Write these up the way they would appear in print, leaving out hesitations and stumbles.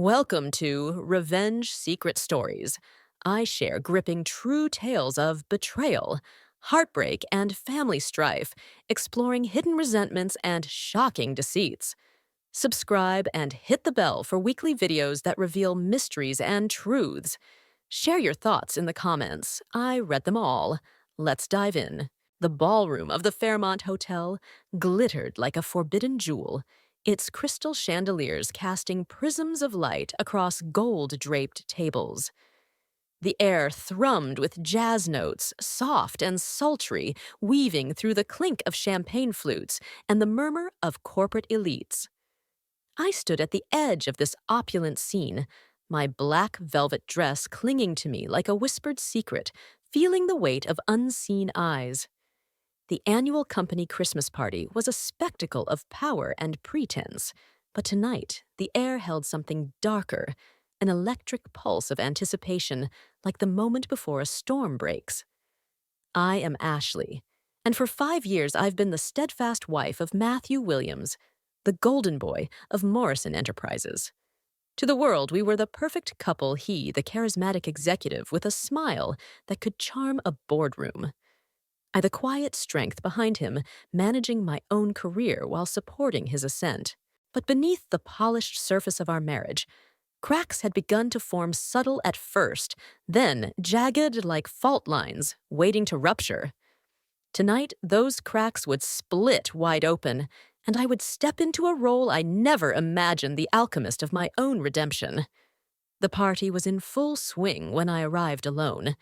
Welcome to Revenge Secret Stories. I share gripping true tales of betrayal, heartbreak, and family strife, exploring hidden resentments and shocking deceits. Subscribe and hit the bell for weekly videos that reveal mysteries and truths. Share your thoughts in the comments. I read them all. Let's dive in. The ballroom of the Fairmont Hotel glittered like a forbidden jewel, its crystal chandeliers casting prisms of light across gold-draped tables. The air thrummed with jazz notes, soft and sultry, weaving through the clink of champagne flutes and the murmur of corporate elites. I stood at the edge of this opulent scene, my black velvet dress clinging to me like a whispered secret, feeling the weight of unseen eyes. The annual company Christmas party was a spectacle of power and pretense, but tonight the air held something darker, an electric pulse of anticipation, like the moment before a storm breaks. I am Ashley, and for 5 years I've been the steadfast wife of Matthew Williams, the golden boy of Morrison Enterprises. To the world, we were the perfect couple, he, the charismatic executive with a smile that could charm a boardroom. I the quiet strength behind him, managing my own career while supporting his ascent. But beneath the polished surface of our marriage, cracks had begun to form, subtle at first, then jagged like fault lines, waiting to rupture. Tonight, those cracks would split wide open, and I would step into a role I never imagined, the alchemist of my own redemption. The party was in full swing when I arrived alone.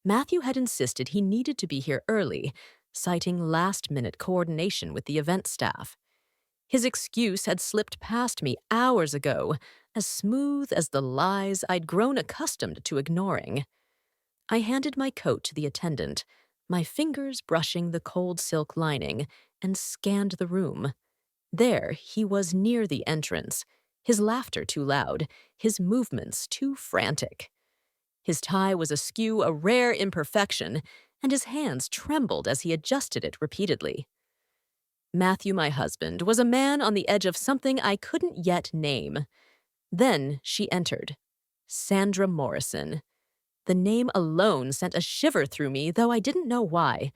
Matthew had insisted he needed to be here early, citing last-minute coordination with the event staff. His excuse had slipped past me hours ago, as smooth as the lies I'd grown accustomed to ignoring. I handed my coat to the attendant, my fingers brushing the cold silk lining, and scanned the room. There he was near the entrance, his laughter too loud, his movements too frantic. His tie was askew, a rare imperfection, and his hands trembled as he adjusted it repeatedly. Matthew, my husband, was a man on the edge of something I couldn't yet name. Then she entered. Sandra Morrison. The name alone sent a shiver through me, though I didn't know why.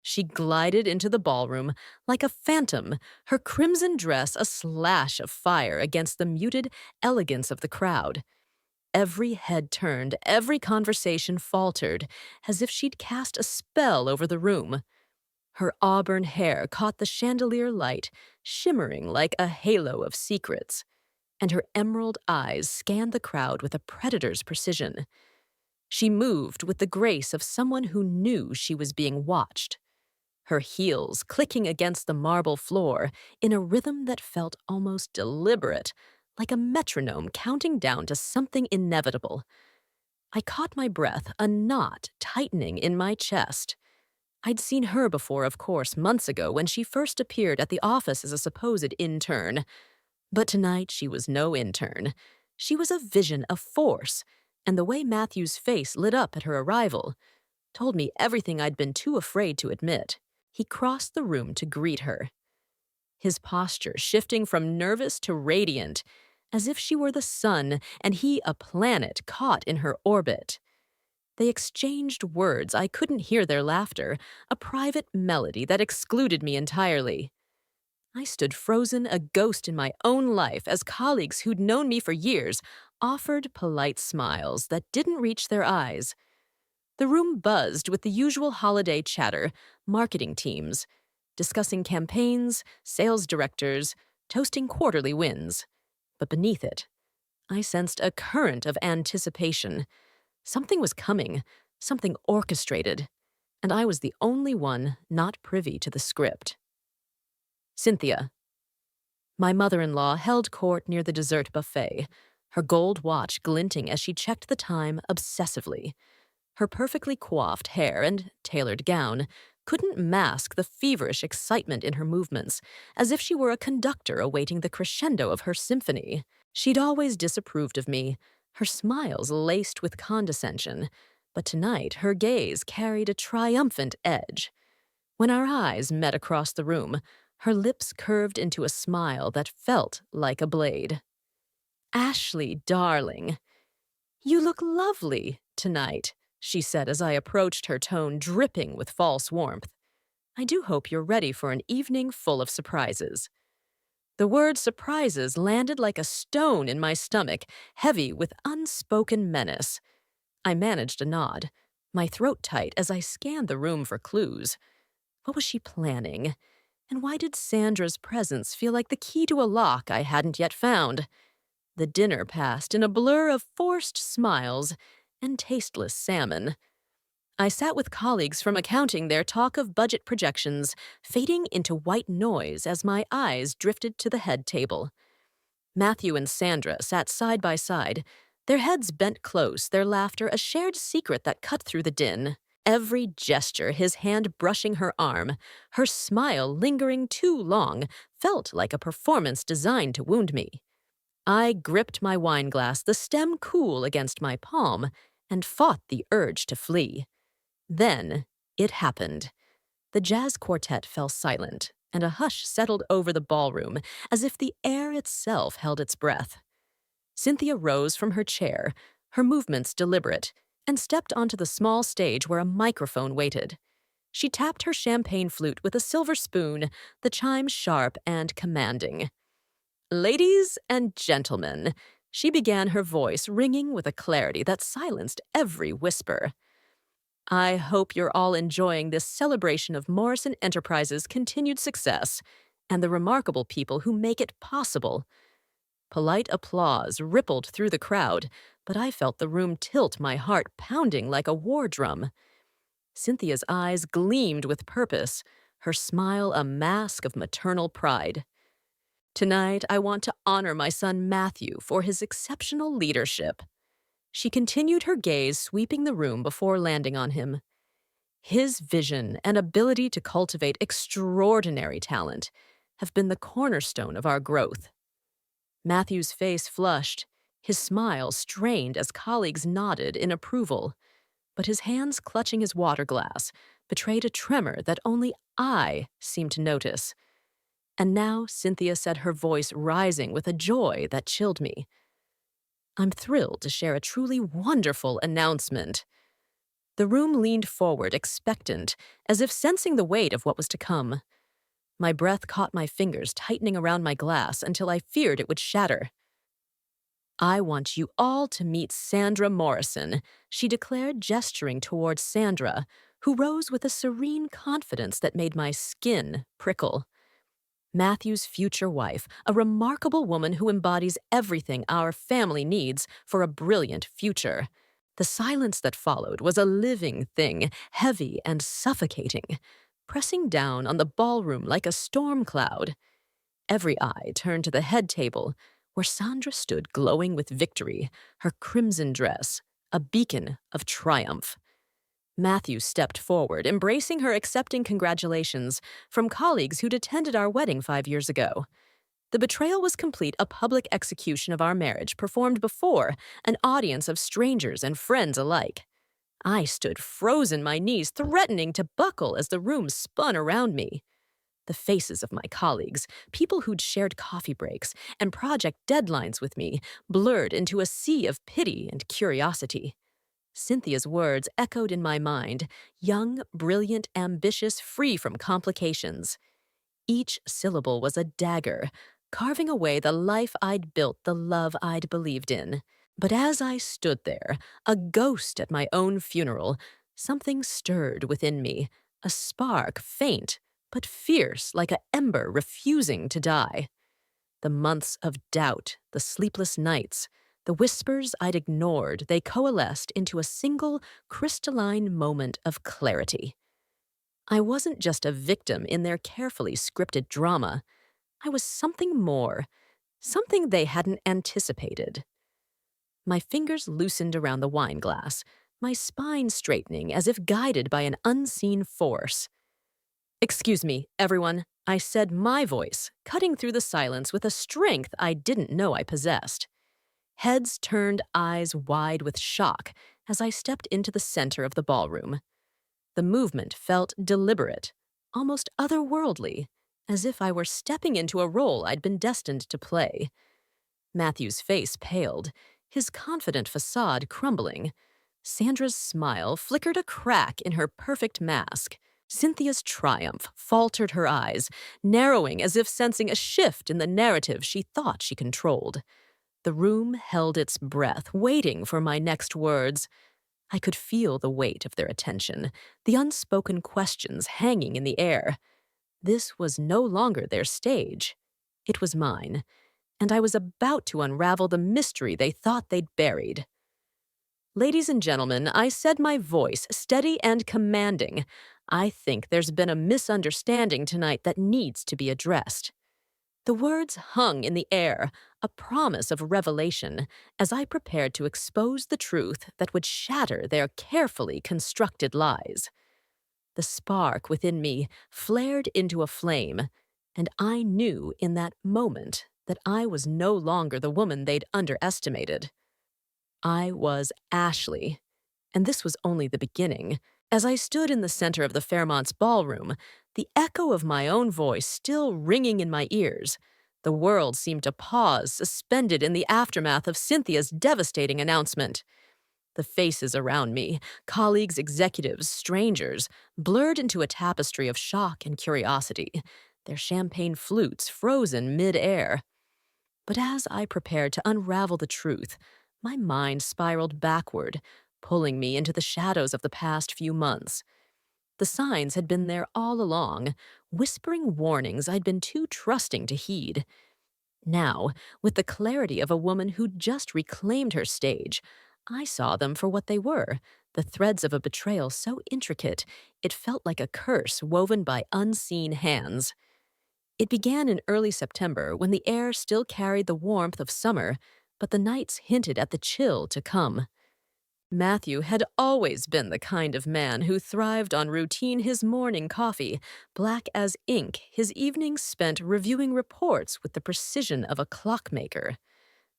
She glided into the ballroom like a phantom, her crimson dress a slash of fire against the muted elegance of the crowd. Every head turned, every conversation faltered, as if she'd cast a spell over the room. Her auburn hair caught the chandelier light, shimmering like a halo of secrets, and her emerald eyes scanned the crowd with a predator's precision. She moved with the grace of someone who knew she was being watched, her heels clicking against the marble floor in a rhythm that felt almost deliberate, like a metronome counting down to something inevitable. I caught my breath, a knot tightening in my chest. I'd seen her before, of course, months ago when she first appeared at the office as a supposed intern. But tonight she was no intern. She was a vision, a force, and the way Matthew's face lit up at her arrival told me everything I'd been too afraid to admit. He crossed the room to greet her, his posture shifting from nervous to radiant, as if she were the sun and he a planet caught in her orbit. They exchanged words. I couldn't hear their laughter, a private melody that excluded me entirely. I stood frozen, a ghost in my own life, as colleagues who'd known me for years offered polite smiles that didn't reach their eyes. The room buzzed with the usual holiday chatter, marketing teams, discussing campaigns, sales directors, toasting quarterly wins. But beneath it, I sensed a current of anticipation. Something was coming, something orchestrated, and I was the only one not privy to the script. Cynthia. My mother-in-law held court near the dessert buffet, her gold watch glinting as she checked the time obsessively. Her perfectly coiffed hair and tailored gown couldn't mask the feverish excitement in her movements, as if she were a conductor awaiting the crescendo of her symphony. She'd always disapproved of me, her smiles laced with condescension, but tonight her gaze carried a triumphant edge. When our eyes met across the room, her lips curved into a smile that felt like a blade. Ashley, darling, you look lovely tonight, she said as I approached, her tone dripping with false warmth. I do hope you're ready for an evening full of surprises. The word surprises landed like a stone in my stomach, heavy with unspoken menace. I managed a nod, my throat tight as I scanned the room for clues. What was she planning? And why did Sandra's presence feel like the key to a lock I hadn't yet found? The dinner passed in a blur of forced smiles and tasteless salmon. I sat with colleagues from accounting, their talk of budget projections fading into white noise as my eyes drifted to the head table. Matthew and Sandra sat side by side, their heads bent close, their laughter a shared secret that cut through the din. Every gesture, his hand brushing her arm, her smile lingering too long, felt like a performance designed to wound me. I gripped my wine glass, the stem cool against my palm, and fought the urge to flee. Then it happened. The jazz quartet fell silent, and a hush settled over the ballroom, as if the air itself held its breath. Cynthia rose from her chair, her movements deliberate, and stepped onto the small stage where a microphone waited. She tapped her champagne flute with a silver spoon, the chimes sharp and commanding. "Ladies and gentlemen," she began, her voice ringing with a clarity that silenced every whisper. "I hope you're all enjoying this celebration of Morrison Enterprises' continued success and the remarkable people who make it possible." Polite applause rippled through the crowd, but I felt the room tilt, my heart pounding like a war drum. Cynthia's eyes gleamed with purpose, her smile a mask of maternal pride. "Tonight, I want to honor my son Matthew for his exceptional leadership." She continued, her gaze sweeping the room before landing on him. "His vision and ability to cultivate extraordinary talent have been the cornerstone of our growth." Matthew's face flushed, his smile strained as colleagues nodded in approval, but his hands clutching his water glass betrayed a tremor that only I seemed to notice. And now Cynthia said, her voice rising with a joy that chilled me. "I'm thrilled to share a truly wonderful announcement." The room leaned forward, expectant, as if sensing the weight of what was to come. My breath caught my fingers tightening around my glass until I feared it would shatter. "I want you all to meet Sandra Morrison," she declared, gesturing towards Sandra, who rose with a serene confidence that made my skin prickle. Matthew's future wife, a remarkable woman who embodies everything our family needs for a brilliant future. The silence that followed was a living thing, heavy and suffocating, pressing down on the ballroom like a storm cloud. Every eye turned to the head table, where Sandra stood glowing with victory, her crimson dress, a beacon of triumph. Matthew stepped forward, embracing her, accepting congratulations from colleagues who'd attended our wedding 5 years ago. The betrayal was complete, a public execution of our marriage performed before an audience of strangers and friends alike. I stood frozen, my knees threatening to buckle as the room spun around me. The faces of my colleagues, people who'd shared coffee breaks and project deadlines with me, blurred into a sea of pity and curiosity. Cynthia's words echoed in my mind, young, brilliant, ambitious, free from complications. Each syllable was a dagger, carving away the life I'd built, the love I'd believed in. But as I stood there, a ghost at my own funeral, something stirred within me, a spark faint but fierce like an ember refusing to die. The months of doubt, the sleepless nights, the whispers I'd ignored, they coalesced into a single, crystalline moment of clarity. I wasn't just a victim in their carefully scripted drama. I was something more, something they hadn't anticipated. My fingers loosened around the wine glass, my spine straightening as if guided by an unseen force. "Excuse me, everyone," I said, my voice cutting through the silence with a strength I didn't know I possessed. Heads turned, eyes wide with shock as I stepped into the center of the ballroom. The movement felt deliberate, almost otherworldly, as if I were stepping into a role I'd been destined to play. Matthew's face paled, his confident facade crumbling. Sandra's smile flickered a crack in her perfect mask. Cynthia's triumph faltered her eyes, narrowing as if sensing a shift in the narrative she thought she controlled. The room held its breath, waiting for my next words. I could feel the weight of their attention, the unspoken questions hanging in the air. This was no longer their stage. It was mine, and I was about to unravel the mystery they thought they'd buried. Ladies and gentlemen, I said, my voice steady and commanding. I think there's been a misunderstanding tonight that needs to be addressed. The words hung in the air, a promise of revelation, as I prepared to expose the truth that would shatter their carefully constructed lies. The spark within me flared into a flame, and I knew in that moment that I was no longer the woman they'd underestimated. I was Ashley, and this was only the beginning. As I stood in the center of the Fairmont's ballroom, the echo of my own voice still ringing in my ears, the world seemed to pause, suspended in the aftermath of Cynthia's devastating announcement. The faces around me, colleagues, executives, strangers, blurred into a tapestry of shock and curiosity, their champagne flutes frozen mid-air. But as I prepared to unravel the truth, my mind spiraled backward, pulling me into the shadows of the past few months. The signs had been there all along, whispering warnings I'd been too trusting to heed. Now, with the clarity of a woman who'd just reclaimed her stage, I saw them for what they were, the threads of a betrayal so intricate it felt like a curse woven by unseen hands. It began in early September when the air still carried the warmth of summer, but the nights hinted at the chill to come. Matthew had always been the kind of man who thrived on routine, his morning coffee, black as ink, his evenings spent reviewing reports with the precision of a clockmaker.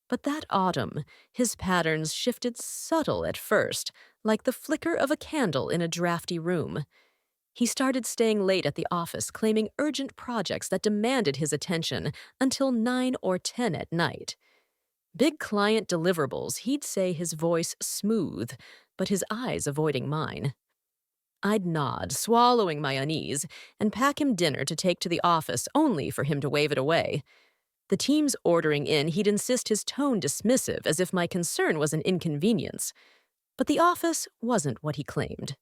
But that autumn, his patterns shifted subtle at first, like the flicker of a candle in a drafty room. He started staying late at the office, claiming urgent projects that demanded his attention until 9 or 10 at night. Big client deliverables, he'd say, his voice smooth, but his eyes avoiding mine. I'd nod, swallowing my unease, and pack him dinner to take to the office only for him to wave it away. The team's ordering in, he'd insist his tone dismissive, as if my concern was an inconvenience. But the office wasn't what he claimed.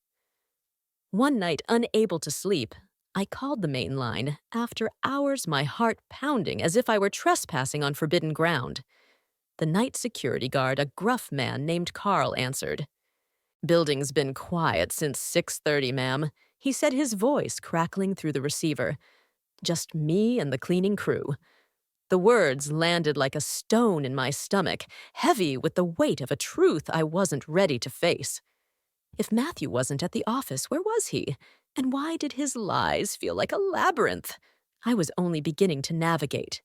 One night, unable to sleep, I called the main line, after hours my heart pounding as if I were trespassing on forbidden ground. The night security guard, a gruff man named Carl, answered. "Building's been quiet since 6:30, ma'am," he said, his voice crackling through the receiver. "Just me and the cleaning crew." The words landed like a stone in my stomach, heavy with the weight of a truth I wasn't ready to face. If Matthew wasn't at the office, where was he? And why did his lies feel like a labyrinth? I was only beginning to navigate.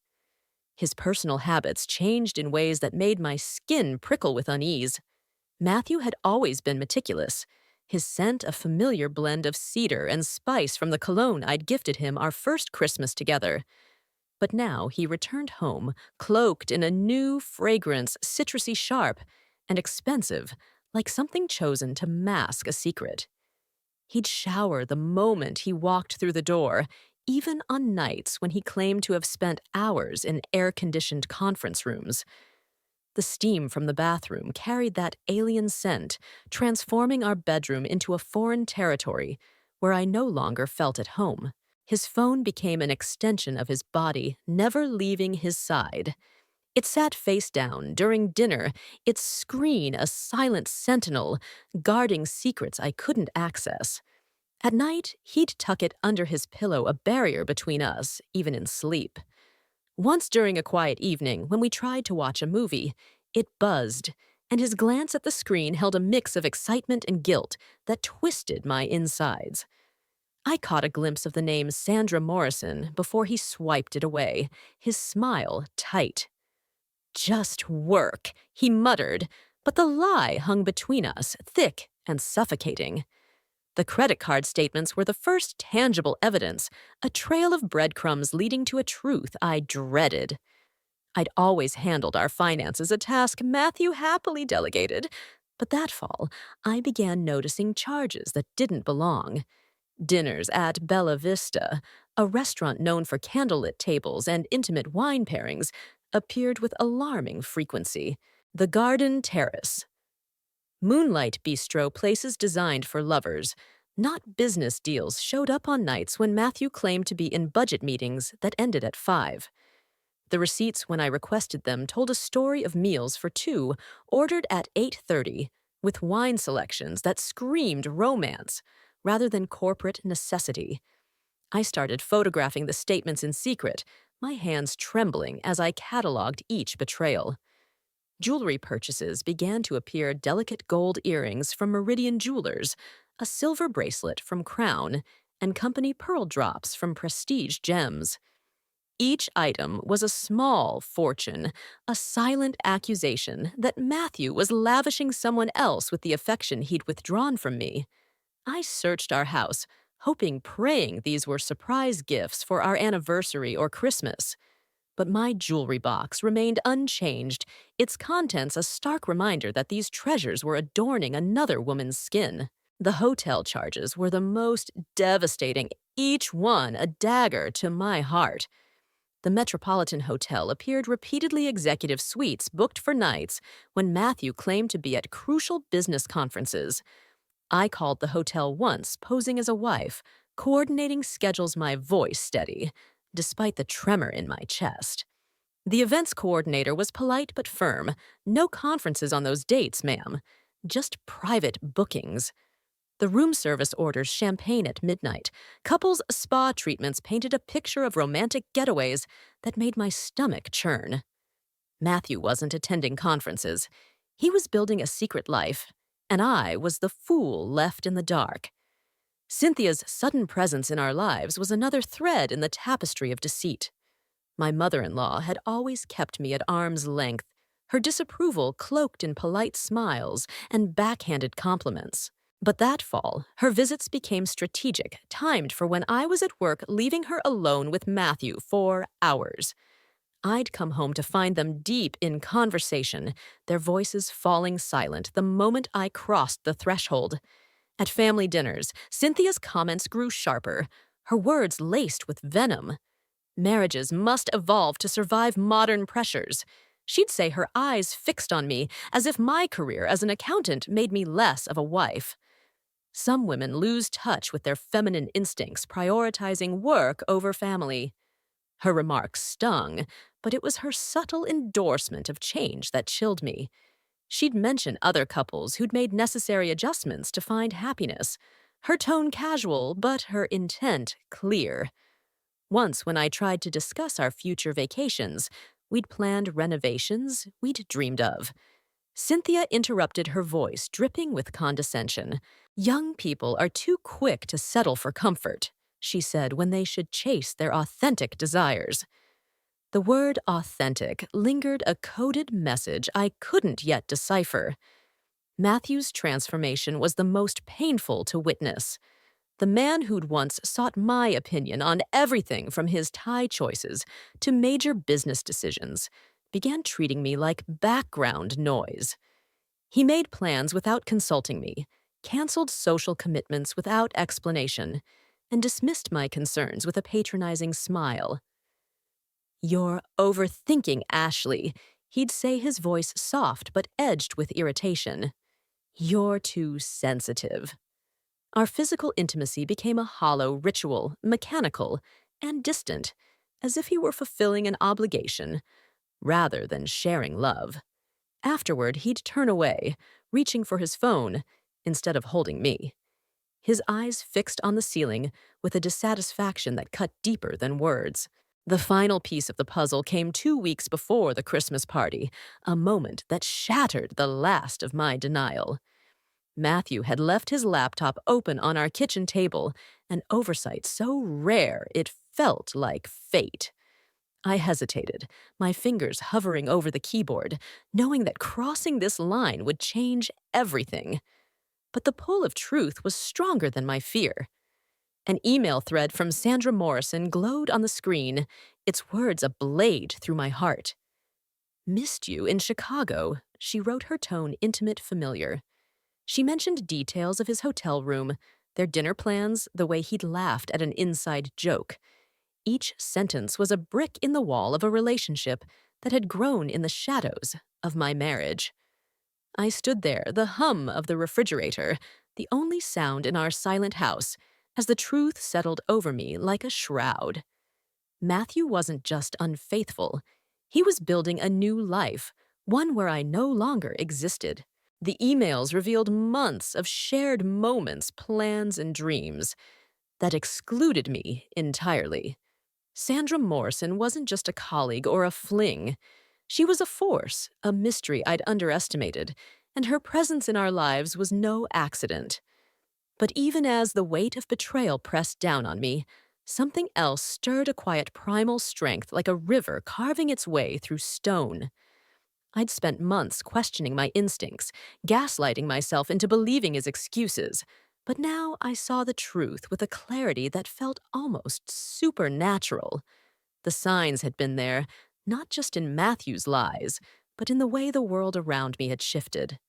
His personal habits changed in ways that made my skin prickle with unease. Matthew had always been meticulous, his scent a familiar blend of cedar and spice from the cologne I'd gifted him our first Christmas together. But now he returned home, cloaked in a new fragrance, citrusy sharp and expensive, like something chosen to mask a secret. He'd shower the moment he walked through the door, even on nights when he claimed to have spent hours in air-conditioned conference rooms. The steam from the bathroom carried that alien scent, transforming our bedroom into a foreign territory where I no longer felt at home. His phone became an extension of his body, never leaving his side. It sat face down during dinner, its screen a silent sentinel, guarding secrets I couldn't access. At night, he'd tuck it under his pillow, a barrier between us, even in sleep. Once during a quiet evening, when we tried to watch a movie, it buzzed, and his glance at the screen held a mix of excitement and guilt that twisted my insides. I caught a glimpse of the name Sandra Morrison before he swiped it away, his smile tight. "Just work," he muttered, but the lie hung between us, thick and suffocating. The credit card statements were the first tangible evidence, a trail of breadcrumbs leading to a truth I dreaded. I'd always handled our finances, a task Matthew happily delegated. But that fall, I began noticing charges that didn't belong. Dinners at Bella Vista, a restaurant known for candlelit tables and intimate wine pairings, appeared with alarming frequency. The Garden Terrace, Moonlight Bistro, places designed for lovers, not business deals, showed up on nights when Matthew claimed to be in budget meetings that ended at 5. The receipts, when I requested them, told a story of meals for two ordered at 8:30, with wine selections that screamed romance rather than corporate necessity. I started photographing the statements in secret, my hands trembling as I cataloged each betrayal. Jewelry purchases began to appear: delicate gold earrings from Meridian Jewelers, a silver bracelet from Crown, and company pearl drops from Prestige Gems. Each item was a small fortune, a silent accusation that Matthew was lavishing someone else with the affection he'd withdrawn from me. I searched our house, hoping, praying these were surprise gifts for our anniversary or Christmas. But my jewelry box remained unchanged, its contents a stark reminder that these treasures were adorning another woman's skin. The hotel charges were the most devastating, each one a dagger to my heart. The Metropolitan Hotel appeared repeatedly executive suites booked for nights when Matthew claimed to be at crucial business conferences. I called the hotel once, posing as a wife, coordinating schedules, my voice steady, despite the tremor in my chest. The events coordinator was polite but firm. No conferences on those dates, ma'am. Just private bookings. The room service orders champagne at midnight. Couples' spa treatments painted a picture of romantic getaways that made my stomach churn. Matthew wasn't attending conferences. He was building a secret life, and I was the fool left in the dark. Cynthia's sudden presence in our lives was another thread in the tapestry of deceit. My mother-in-law had always kept me at arm's length, her disapproval cloaked in polite smiles and backhanded compliments. But that fall, her visits became strategic, timed for when I was at work, leaving her alone with Matthew for hours. I'd come home to find them deep in conversation, their voices falling silent the moment I crossed the threshold. At family dinners, Cynthia's comments grew sharper, her words laced with venom. Marriages must evolve to survive modern pressures. She'd say, her eyes fixed on me, as if my career as an accountant made me less of a wife. Some women lose touch with their feminine instincts, prioritizing work over family. Her remarks stung, but it was her subtle endorsement of change that chilled me. She'd mention other couples who'd made necessary adjustments to find happiness, her tone casual, but her intent clear. Once, when I tried to discuss our future vacations, we'd planned renovations we'd dreamed of. Cynthia interrupted, her voice dripping with condescension. "Young people are too quick to settle for comfort," she said, "when they should chase their authentic desires." The word authentic lingered, a coded message I couldn't yet decipher. Matthew's transformation was the most painful to witness. The man who'd once sought my opinion on everything from his tie choices to major business decisions began treating me like background noise. He made plans without consulting me, canceled social commitments without explanation, and dismissed my concerns with a patronizing smile. "You're overthinking, Ashley," he'd say, his voice soft but edged with irritation. "You're too sensitive." Our physical intimacy became a hollow ritual, mechanical, and distant, as if he were fulfilling an obligation rather than sharing love. Afterward, he'd turn away, reaching for his phone instead of holding me, his eyes fixed on the ceiling with a dissatisfaction that cut deeper than words. The final piece of the puzzle came 2 weeks before the Christmas party, a moment that shattered the last of my denial. Matthew had left his laptop open on our kitchen table, an oversight so rare it felt like fate. I hesitated, my fingers hovering over the keyboard, knowing that crossing this line would change everything. But the pull of truth was stronger than my fear. An email thread from Sandra Morrison glowed on the screen, its words a blade through my heart. Missed you in Chicago, she wrote, her tone intimate, familiar. She mentioned details of his hotel room, their dinner plans, the way he'd laughed at an inside joke. Each sentence was a brick in the wall of a relationship that had grown in the shadows of my marriage. I stood there, the hum of the refrigerator, the only sound in our silent house, as the truth settled over me like a shroud. Matthew wasn't just unfaithful. He was building a new life, one where I no longer existed. The emails revealed months of shared moments, plans, and dreams that excluded me entirely. Sandra Morrison wasn't just a colleague or a fling. She was a force, a mystery I'd underestimated, and her presence in our lives was no accident. But even as the weight of betrayal pressed down on me, something else stirred a quiet primal strength like a river carving its way through stone. I'd spent months questioning my instincts, gaslighting myself into believing his excuses, but now I saw the truth with a clarity that felt almost supernatural. The signs had been there, not just in Matthew's lies, but in the way the world around me had shifted.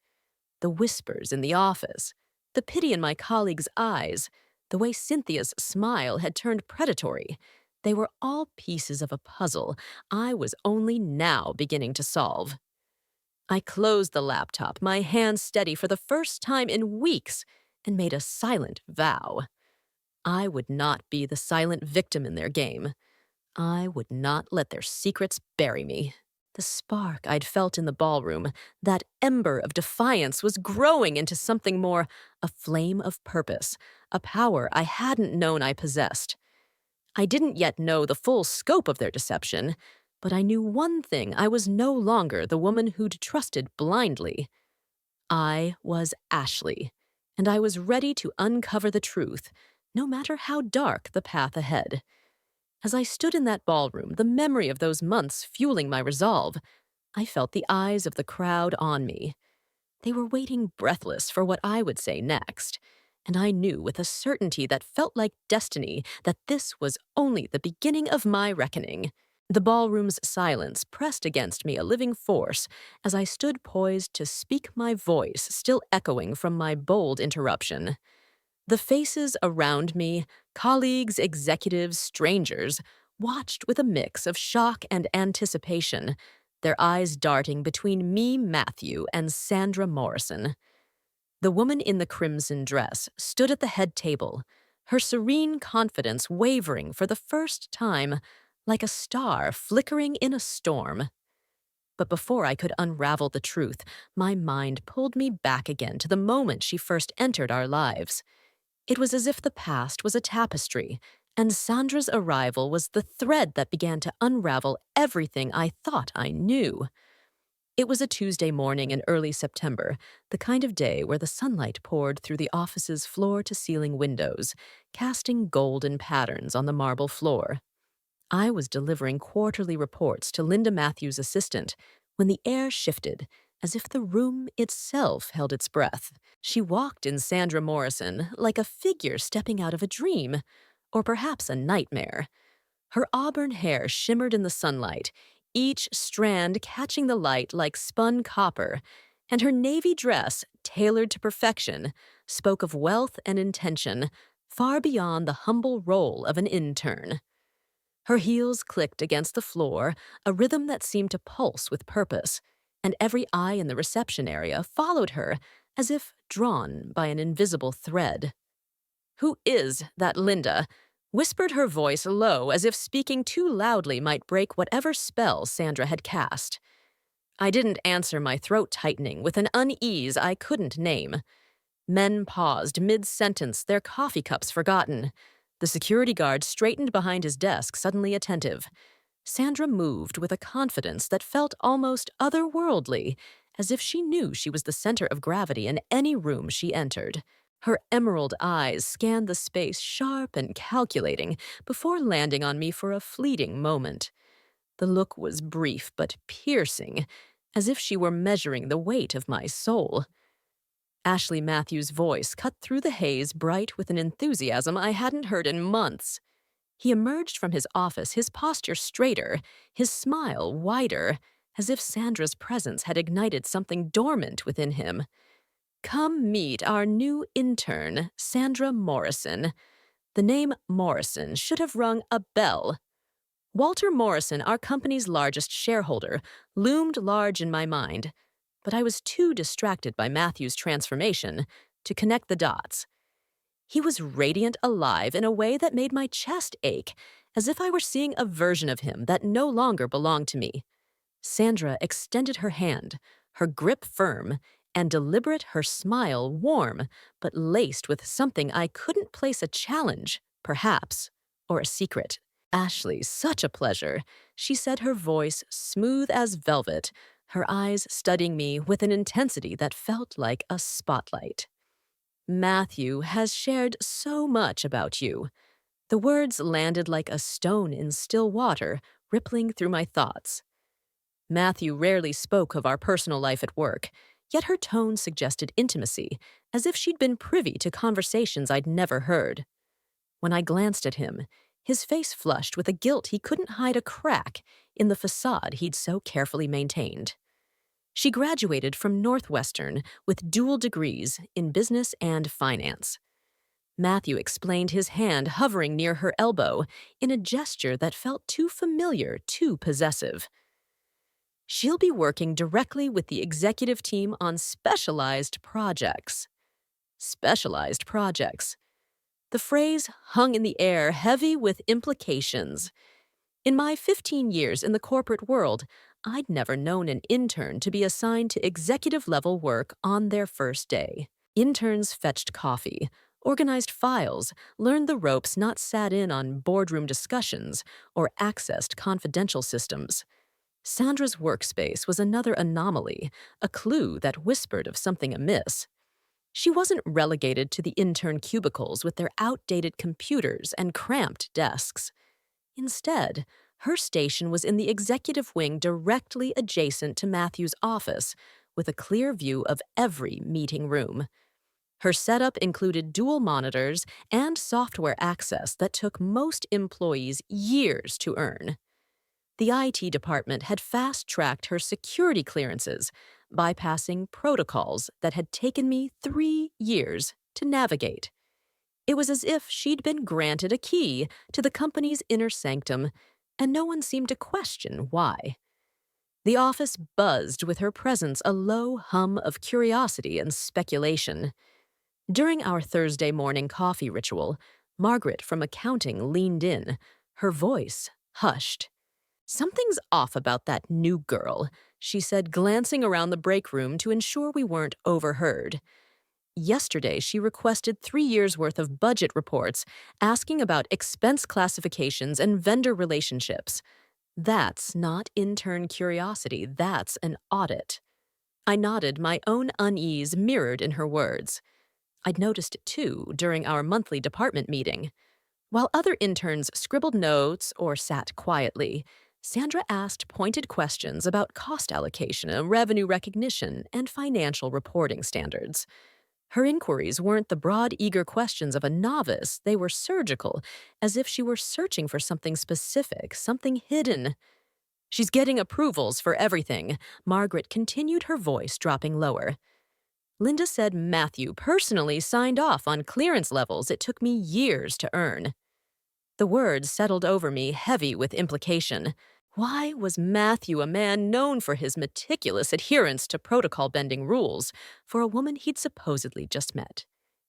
The whispers in the office, the pity in my colleagues' eyes, the way Cynthia's smile had turned predatory. They were all pieces of a puzzle I was only now beginning to solve. I closed the laptop, my hands steady for the first time in weeks, and made a silent vow. I would not be the silent victim in their game. I would not let their secrets bury me. The spark I'd felt in the ballroom, that ember of defiance, was growing into something more, a flame of purpose, a power I hadn't known I possessed. I didn't yet know the full scope of their deception, but I knew one thing: I was no longer the woman who'd trusted blindly. I was Ashley, and I was ready to uncover the truth, no matter how dark the path ahead. As I stood in that ballroom, the memory of those months fueling my resolve, I felt the eyes of the crowd on me. They were waiting breathless for what I would say next, and I knew with a certainty that felt like destiny that this was only the beginning of my reckoning. The ballroom's silence pressed against me, a living force, as I stood poised to speak, my voice still echoing from my bold interruption. The faces around me, colleagues, executives, strangers, watched with a mix of shock and anticipation, their eyes darting between me, Matthew, and Sandra Morrison. The woman in the crimson dress stood at the head table, her serene confidence wavering for the first time, like a star flickering in a storm. But before I could unravel the truth, my mind pulled me back again to the moment she first entered our lives. It was as if the past was a tapestry, and Sandra's arrival was the thread that began to unravel everything I thought I knew. It was a Tuesday morning in early September, the kind of day where the sunlight poured through the office's floor-to-ceiling windows, casting golden patterns on the marble floor. I was delivering quarterly reports to Linda Matthews' assistant when the air shifted, as if the room itself held its breath. She walked in Sandra Morrison like a figure stepping out of a dream, or perhaps a nightmare. Her auburn hair shimmered in the sunlight, each strand catching the light like spun copper, and her navy dress, tailored to perfection, spoke of wealth and intention, far beyond the humble role of an intern. Her heels clicked against the floor, a rhythm that seemed to pulse with purpose, and every eye in the reception area followed her as if drawn by an invisible thread. "Who is that Linda?" whispered her voice low, as if speaking too loudly might break whatever spell Sandra had cast. I didn't answer, my throat tightening with an unease I couldn't name. Men paused mid-sentence, their coffee cups forgotten. The security guard straightened behind his desk, suddenly attentive. Sandra moved with a confidence that felt almost otherworldly, as if she knew she was the center of gravity in any room she entered. Her emerald eyes scanned the space, sharp and calculating, before landing on me for a fleeting moment. The look was brief but piercing, as if she were measuring the weight of my soul. Ashley Matthews' voice cut through the haze, bright with an enthusiasm I hadn't heard in months. He emerged from his office, his posture straighter, his smile wider, as if Sandra's presence had ignited something dormant within him. Come meet our new intern, Sandra Morrison. The name Morrison should have rung a bell. Walter Morrison, our company's largest shareholder, loomed large in my mind, but I was too distracted by Matthew's transformation to connect the dots. He was radiant alive in a way that made my chest ache, as if I were seeing a version of him that no longer belonged to me. Sandra extended her hand, her grip firm, and deliberate, her smile warm, but laced with something I couldn't place a challenge, perhaps, or a secret. Ashley, such a pleasure, she said, her voice smooth as velvet, her eyes studying me with an intensity that felt like a spotlight. Matthew has shared so much about you. The words landed like a stone in still water, rippling through my thoughts. Matthew rarely spoke of our personal life at work, yet her tone suggested intimacy, as if she'd been privy to conversations I'd never heard. When I glanced at him, his face flushed with a guilt he couldn't hide a crack in the facade he'd so carefully maintained. She graduated from Northwestern with dual degrees in business and finance. Matthew explained, his hand hovering near her elbow in a gesture that felt too familiar, too possessive. She'll be working directly with the executive team on specialized projects. Specialized projects. The phrase hung in the air, heavy with implications. In my 15 years in the corporate world, I'd never known an intern to be assigned to executive-level work on their first day. Interns fetched coffee, organized files, learned the ropes, not sat in on boardroom discussions or accessed confidential systems. Sandra's workspace was another anomaly, a clue that whispered of something amiss. She wasn't relegated to the intern cubicles with their outdated computers and cramped desks. Instead, her station was in the executive wing directly adjacent to Matthew's office, with a clear view of every meeting room. Her setup included dual monitors and software access that took most employees years to earn. The IT department had fast-tracked her security clearances, bypassing protocols that had taken me 3 years to navigate. It was as if she'd been granted a key to the company's inner sanctum, and no one seemed to question why. The office buzzed with her presence, a low hum of curiosity and speculation. During our Thursday morning coffee ritual, Margaret from accounting leaned in, her voice hushed. "Something's off about that new girl," she said, glancing around the break room to ensure we weren't overheard. Yesterday, she requested 3 years' worth of budget reports, asking about expense classifications and vendor relationships. That's not intern curiosity, that's an audit. I nodded, my own unease mirrored in her words. I'd noticed it too during our monthly department meeting. While other interns scribbled notes or sat quietly, Sandra asked pointed questions about cost allocation, revenue recognition, and financial reporting standards. Her inquiries weren't the broad, eager questions of a novice. They were surgical, as if she were searching for something specific, something hidden. "She's getting approvals for everything," Margaret continued, her voice dropping lower. "Linda said Matthew personally signed off on clearance levels it took me years to earn." The words settled over me, heavy with implication. Why was Matthew, a man known for his meticulous adherence to protocol-bending rules, for a woman he'd supposedly just met?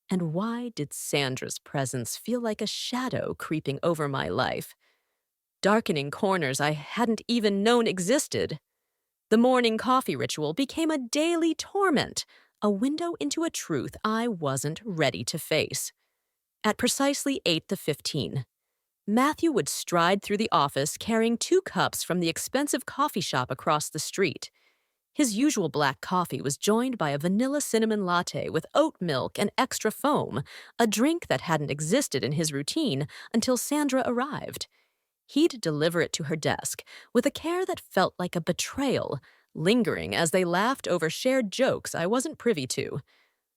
And why did Sandra's presence feel like a shadow creeping over my life? Darkening corners I hadn't even known existed. The morning coffee ritual became a daily torment, a window into a truth I wasn't ready to face. At precisely 8:15, Matthew would stride through the office carrying 2 cups from the expensive coffee shop across the street. His usual black coffee was joined by a vanilla cinnamon latte with oat milk and extra foam, a drink that hadn't existed in his routine until Sandra arrived. He'd deliver it to her desk with a care that felt like a betrayal, lingering as they laughed over shared jokes I wasn't privy to.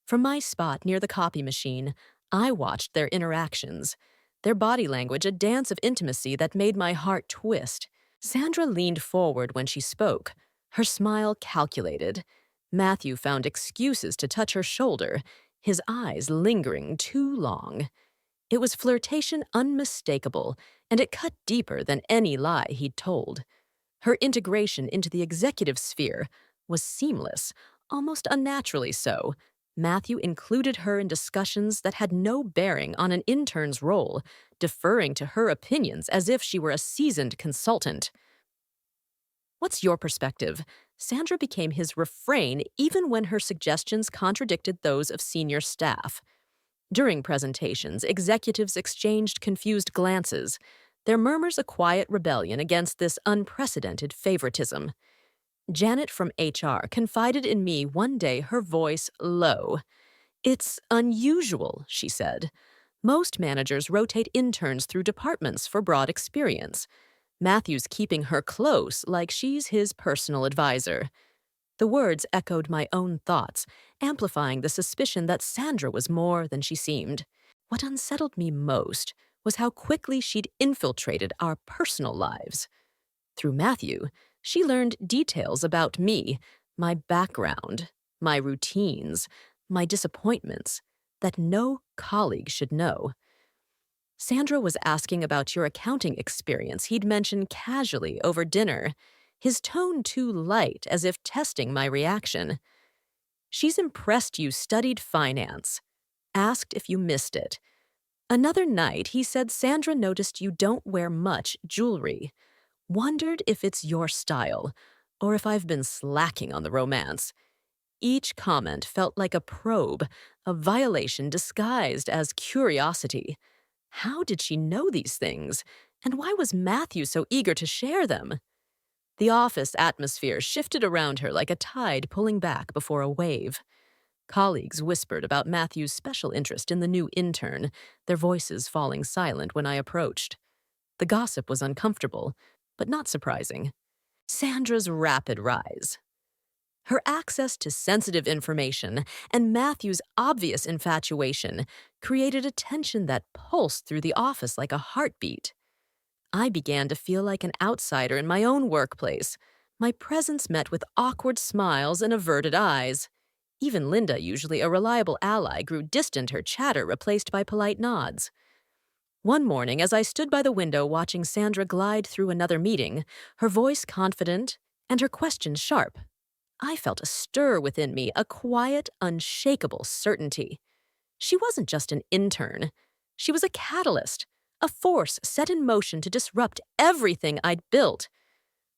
From my spot near the copy machine, I watched their interactions, their body language a dance of intimacy that made my heart twist. Sandra leaned forward when she spoke, Her smile calculated. Matthew found excuses to touch her shoulder, his eyes lingering too long. It was flirtation unmistakable, and it cut deeper than any lie he'd told. Her integration into the executive sphere was seamless, almost unnaturally so. Matthew included her in discussions that had no bearing on an intern's role, deferring to her opinions as if she were a seasoned consultant. What's your perspective? Sandra became his refrain even when her suggestions contradicted those of senior staff. During presentations, executives exchanged confused glances, their murmurs a quiet rebellion against this unprecedented favoritism. Janet from HR confided in me one day, her voice low. "It's unusual," she said. "Most managers rotate interns through departments for broad experience. Matthew's keeping her close like she's his personal advisor." The words echoed my own thoughts, amplifying the suspicion that Sandra was more than she seemed. What unsettled me most was how quickly she'd infiltrated our personal lives. Through Matthew, she learned details about me, my background, my routines, my disappointments, that no colleague should know. Sandra was asking about your accounting experience he'd mentioned casually over dinner, his tone too light as if testing my reaction. "She's impressed you studied finance. Asked if you missed it. Another night, he said Sandra noticed you don't wear much jewelry. Wondered if it's your style, or if I've been slacking on the romance." Each comment felt like a probe, a violation disguised as curiosity. How did she know these things? And why was Matthew so eager to share them? The office atmosphere shifted around her like a tide pulling back before a wave. Colleagues whispered about Matthew's special interest in the new intern, their voices falling silent when I approached. The gossip was uncomfortable, but not surprising. Sandra's rapid rise. Her access to sensitive information and Matthew's obvious infatuation created a tension that pulsed through the office like a heartbeat. I began to feel like an outsider in my own workplace, my presence met with awkward smiles and averted eyes. Even Linda, usually a reliable ally, grew distant, her chatter replaced by polite nods. One morning, as I stood by the window watching Sandra glide through another meeting, her voice confident and her questions sharp, I felt a stir within me, a quiet, unshakable certainty. She wasn't just an intern. She was a catalyst, a force set in motion to disrupt everything I'd built.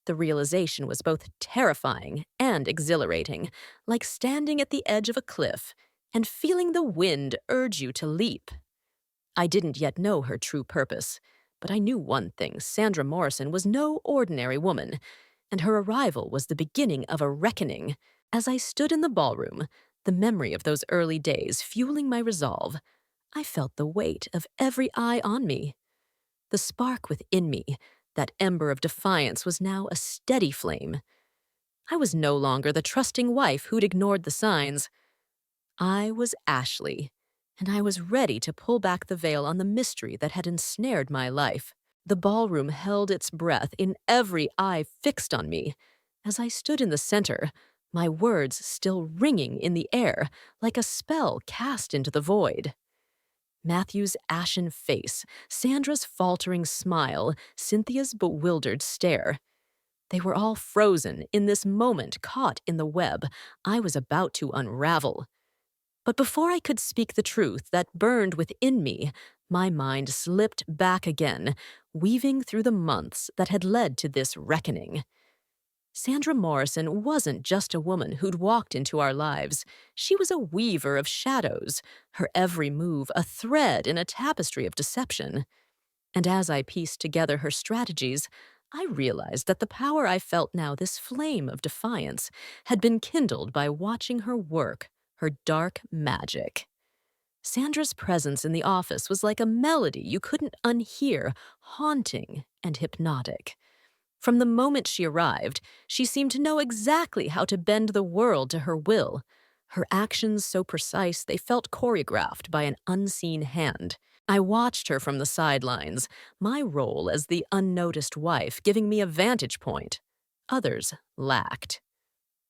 The realization was both terrifying and exhilarating, like standing at the edge of a cliff and feeling the wind urge you to leap. I didn't yet know her true purpose, but I knew one thing: Sandra Morrison was no ordinary woman, and her arrival was the beginning of a reckoning. As I stood in the ballroom, the memory of those early days fueling my resolve, I felt the weight of every eye on me. The spark within me, that ember of defiance, was now a steady flame. I was no longer the trusting wife who'd ignored the signs. I was Ashley, and I was ready to pull back the veil on the mystery that had ensnared my life. The ballroom held its breath in every eye fixed on me. As I stood in the center, my words still ringing in the air like a spell cast into the void. Matthew's ashen face, Sandra's faltering smile, Cynthia's bewildered stare. They were all frozen in this moment, caught in the web I was about to unravel. But before I could speak the truth that burned within me, my mind slipped back again, weaving through the months that had led to this reckoning. Sandra Morrison wasn't just a woman who'd walked into our lives. She was a weaver of shadows, her every move a thread in a tapestry of deception. And as I pieced together her strategies, I realized that the power I felt now, this flame of defiance, had been kindled by watching her work, her dark magic. Sandra's presence in the office was like a melody you couldn't unhear, haunting and hypnotic. From the moment she arrived, she seemed to know exactly how to bend the world to her will. Her actions so precise they felt choreographed by an unseen hand. I watched her from the sidelines, my role as the unnoticed wife giving me a vantage point. Others lacked.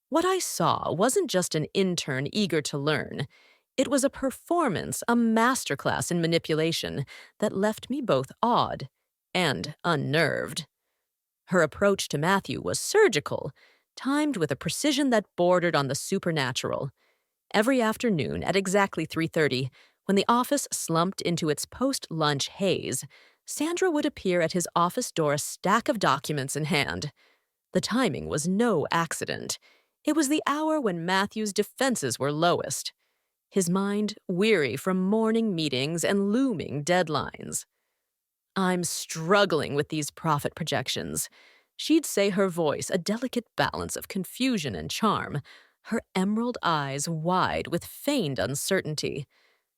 What I saw wasn't just an intern eager to learn. It was a performance, a masterclass in manipulation that left me both awed and unnerved. Her approach to Matthew was surgical, timed with a precision that bordered on the supernatural. Every afternoon at exactly 3:30, when the office slumped into its post-lunch haze, Sandra would appear at his office door, a stack of documents in hand. The timing was no accident. It was the hour when Matthew's defenses were lowest, his mind weary from morning meetings and looming deadlines. "I'm struggling with these profit projections." She'd say, her voice a delicate balance of confusion and charm, her emerald eyes wide with feigned uncertainty.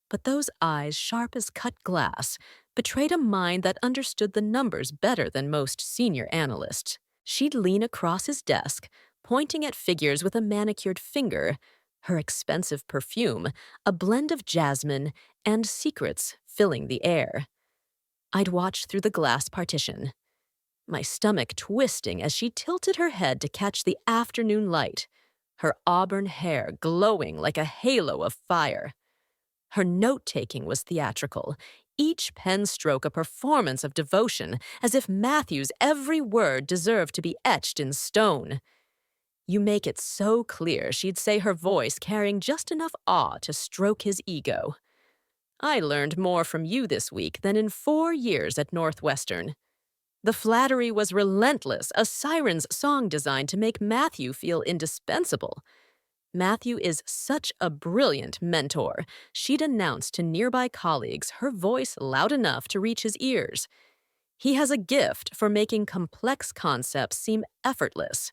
But those eyes, sharp as cut glass, betrayed a mind that understood the numbers better than most senior analysts. She'd lean across his desk, pointing at figures with a manicured finger, her expensive perfume, a blend of jasmine and secrets filling the air. I'd watch through the glass partition, my stomach twisting as she tilted her head to catch the afternoon light, her auburn hair glowing like a halo of fire. Her note-taking was theatrical, each pen stroke a performance of devotion, as if Matthew's every word deserved to be etched in stone. "You make it so clear," she'd say, her voice carrying just enough awe to stroke his ego. "I learned more from you this week than in 4 years at Northwestern." The flattery was relentless, a siren's song designed to make Matthew feel indispensable. "Matthew is such a brilliant mentor," she'd announce to nearby colleagues, her voice loud enough to reach his ears. "He has a gift for making complex concepts seem effortless."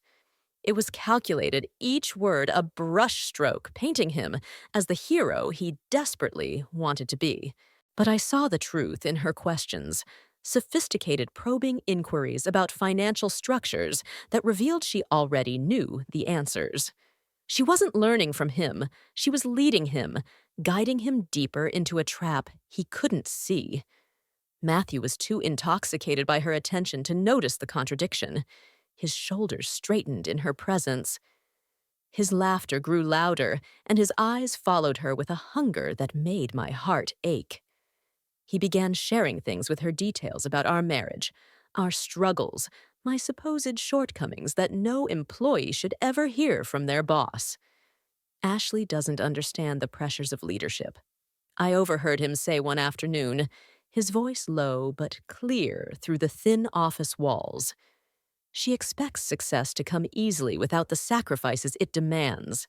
It was calculated, each word a brushstroke, painting him as the hero he desperately wanted to be. But I saw the truth in her questions, sophisticated probing inquiries about financial structures that revealed she already knew the answers. She wasn't learning from him, she was leading him, guiding him deeper into a trap he couldn't see. Matthew was too intoxicated by her attention to notice the contradiction. His shoulders straightened in her presence. His laughter grew louder, and his eyes followed her with a hunger that made my heart ache. He began sharing things with her, details about our marriage, our struggles, my supposed shortcomings that no employee should ever hear from their boss. "Ashley doesn't understand the pressures of leadership," I overheard him say one afternoon, his voice low but clear through the thin office walls. "She expects success to come easily without the sacrifices it demands."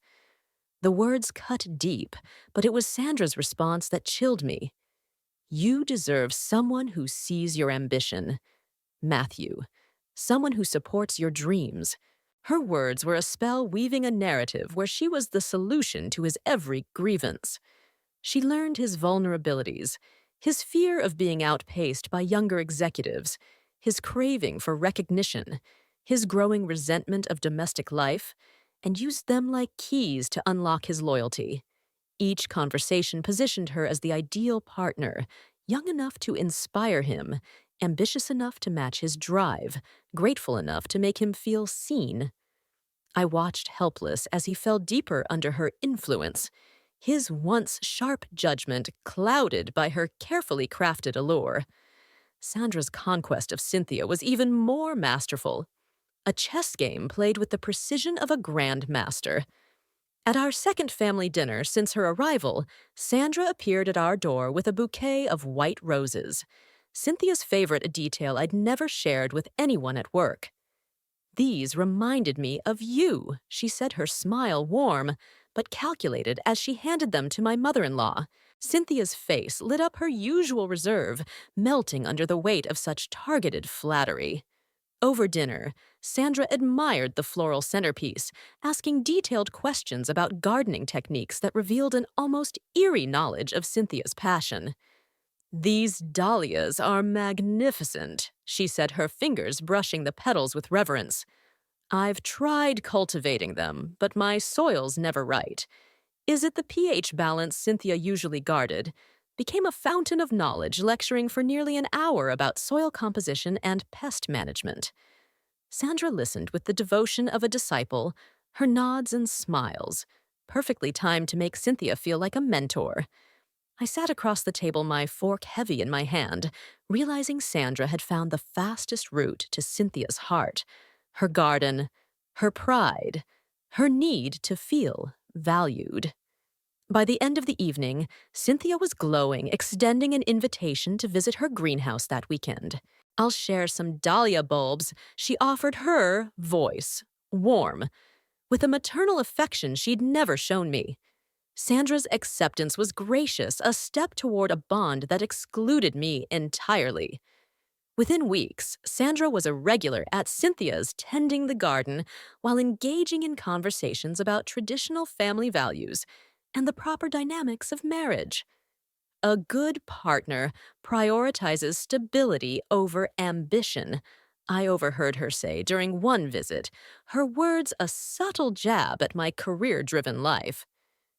The words cut deep, but it was Sandra's response that chilled me. "You deserve someone who sees your ambition, Matthew. Someone who supports your dreams." Her words were a spell weaving a narrative where she was the solution to his every grievance. She learned his vulnerabilities, his fear of being outpaced by younger executives, his craving for recognition, his growing resentment of domestic life, and used them like keys to unlock his loyalty. Each conversation positioned her as the ideal partner, young enough to inspire him, ambitious enough to match his drive, grateful enough to make him feel seen. I watched helpless as he fell deeper under her influence, his once sharp judgment clouded by her carefully crafted allure. Sandra's conquest of Cynthia was even more masterful, a chess game played with the precision of a grandmaster. At our second family dinner since her arrival, Sandra appeared at our door with a bouquet of white roses, Cynthia's favorite, a detail I'd never shared with anyone at work. "These reminded me of you," she said, her smile warm, but calculated as she handed them to my mother-in-law. Cynthia's face lit up, her usual reserve melting under the weight of such targeted flattery. Over dinner, Sandra admired the floral centerpiece, asking detailed questions about gardening techniques that revealed an almost eerie knowledge of Cynthia's passion. "These dahlias are magnificent," she said, her fingers brushing the petals with reverence. "I've tried cultivating them, but my soil's never right. Is it the pH balance Cynthia usually guarded?" Became a fountain of knowledge, lecturing for nearly an hour about soil composition and pest management. Sandra listened with the devotion of a disciple, Her nods and smiles, perfectly timed to make Cynthia feel like a mentor. I sat across the table, my fork heavy in my hand, realizing Sandra had found the fastest route to Cynthia's heart, her garden, her pride, her need to feel valued. By the end of the evening, Cynthia was glowing, extending an invitation to visit her greenhouse that weekend. I'll share some dahlia bulbs. She offered her voice, warm, with a maternal affection she'd never shown me. Sandra's acceptance was gracious, a step toward a bond that excluded me entirely. Within weeks, Sandra was a regular at Cynthia's tending the garden while engaging in conversations about traditional family values and the proper dynamics of marriage. A good partner prioritizes stability over ambition, I overheard her say during one visit, her words a subtle jab at my career-driven life.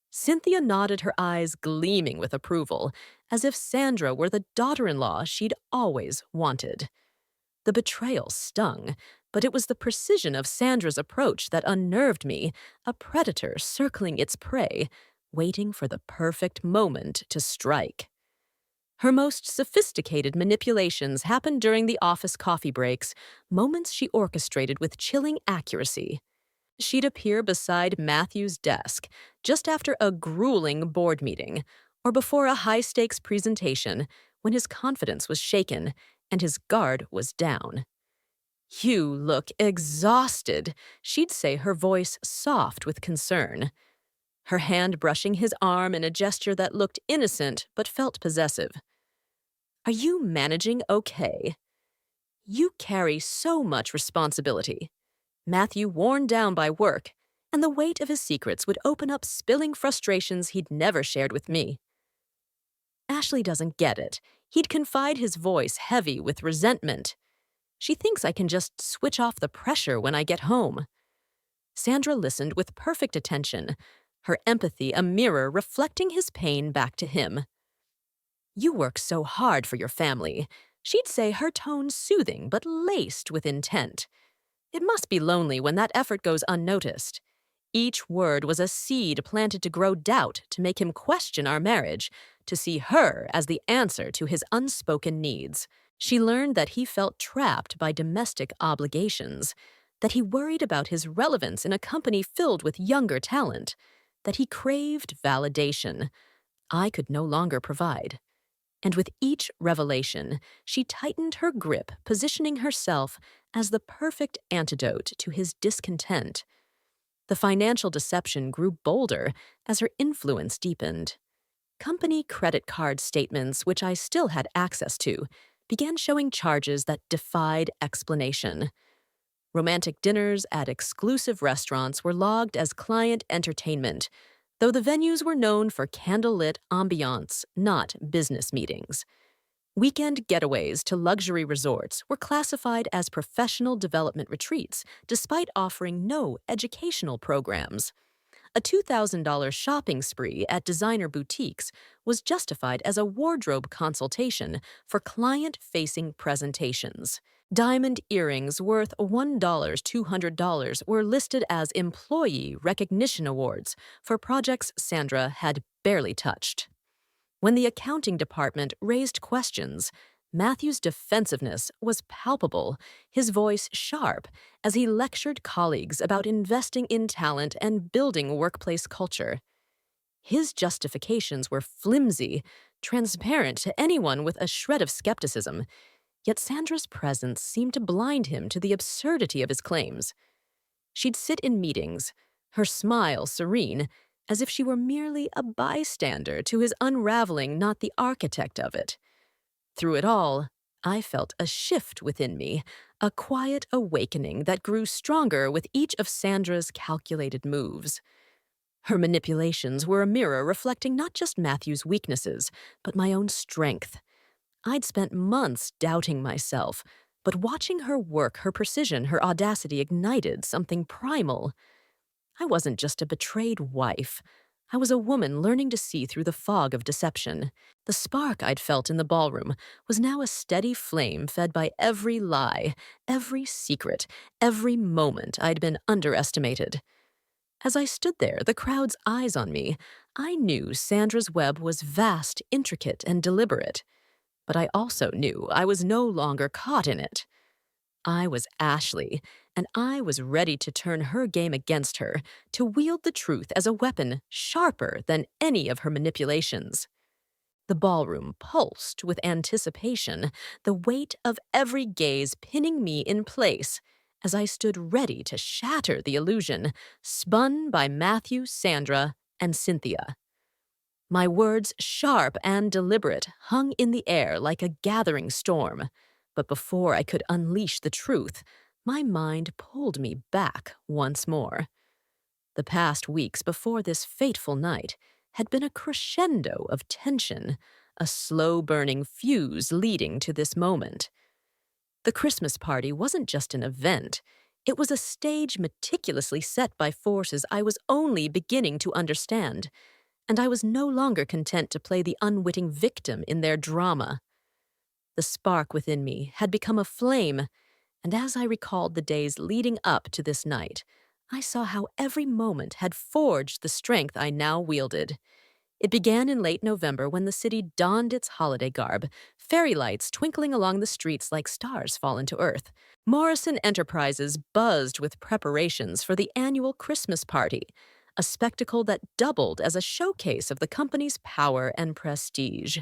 Cynthia nodded, her eyes gleaming with approval, as if Sandra were the daughter-in-law she'd always wanted. The betrayal stung, but it was the precision of Sandra's approach that unnerved me, a predator circling its prey, waiting for the perfect moment to strike. Her most sophisticated manipulations happened during the office coffee breaks, moments she orchestrated with chilling accuracy. She'd appear beside Matthew's desk just after a grueling board meeting or before a high-stakes presentation when his confidence was shaken and his guard was down. "You look exhausted," she'd say, her voice soft with concern, her hand brushing his arm in a gesture that looked innocent but felt possessive. "Are you managing okay? You carry so much responsibility." Matthew, worn down by work, and the weight of his secrets would open up spilling frustrations he'd never shared with me. "Ashley doesn't get it. He'd confide, his voice heavy with resentment. She thinks I can just switch off the pressure when I get home." Sandra listened with perfect attention, her empathy a mirror reflecting his pain back to him. "You work so hard for your family," she'd say, her tone soothing but laced with intent. "It must be lonely when that effort goes unnoticed." Each word was a seed planted to grow doubt, to make him question our marriage, to see her as the answer to his unspoken needs. She learned that he felt trapped by domestic obligations, that he worried about his relevance in a company filled with younger talent, that he craved validation I could no longer provide. And with each revelation, she tightened her grip, positioning herself as the perfect antidote to his discontent. The financial deception grew bolder as her influence deepened. Company credit card statements, which I still had access to, began showing charges that defied explanation. Romantic dinners at exclusive restaurants were logged as client entertainment, though the venues were known for candlelit ambiance, not business meetings. Weekend getaways to luxury resorts were classified as professional development retreats, despite offering no educational programs. A $2,000 shopping spree at designer boutiques was justified as a wardrobe consultation for client-facing presentations. Diamond earrings worth $200 were listed as employee recognition awards for projects Sandra had barely touched. When the accounting department raised questions, Matthew's defensiveness was palpable, his voice sharp, as he lectured colleagues about investing in talent and building workplace culture. His justifications were flimsy, transparent to anyone with a shred of skepticism, yet Sandra's presence seemed to blind him to the absurdity of his claims. She'd sit in meetings, her smile serene, as if she were merely a bystander to his unraveling, not the architect of it. Through it all, I felt a shift within me, a quiet awakening that grew stronger with each of Sandra's calculated moves. Her manipulations were a mirror reflecting not just Matthew's weaknesses, but my own strength. I'd spent months doubting myself, but watching her work, her precision, her audacity ignited something primal. I wasn't just a betrayed wife. I was a woman learning to see through the fog of deception. The spark I'd felt in the ballroom was now a steady flame fed by every lie, every secret, every moment I'd been underestimated. As I stood there, the crowd's eyes on me, I knew Sandra's web was vast, intricate, and deliberate. But I also knew I was no longer caught in it. I was Ashley, and I was ready to turn her game against her, to wield the truth as a weapon sharper than any of her manipulations. The ballroom pulsed with anticipation, the weight of every gaze pinning me in place as I stood ready to shatter the illusion, spun by Matthew, Sandra, and Cynthia. My words, sharp and deliberate, hung in the air like a gathering storm. But before I could unleash the truth, my mind pulled me back once more. The past weeks before this fateful night had been a crescendo of tension, a slow-burning fuse leading to this moment. The Christmas party wasn't just an event. It was a stage meticulously set by forces I was only beginning to understand, and I was no longer content to play the unwitting victim in their drama. The spark within me had become a flame, and as I recalled the days leading up to this night, I saw how every moment had forged the strength I now wielded. It began in late November when the city donned its holiday garb, fairy lights twinkling along the streets like stars fallen to earth. Morrison Enterprises buzzed with preparations for the annual Christmas party, a spectacle that doubled as a showcase of the company's power and prestige.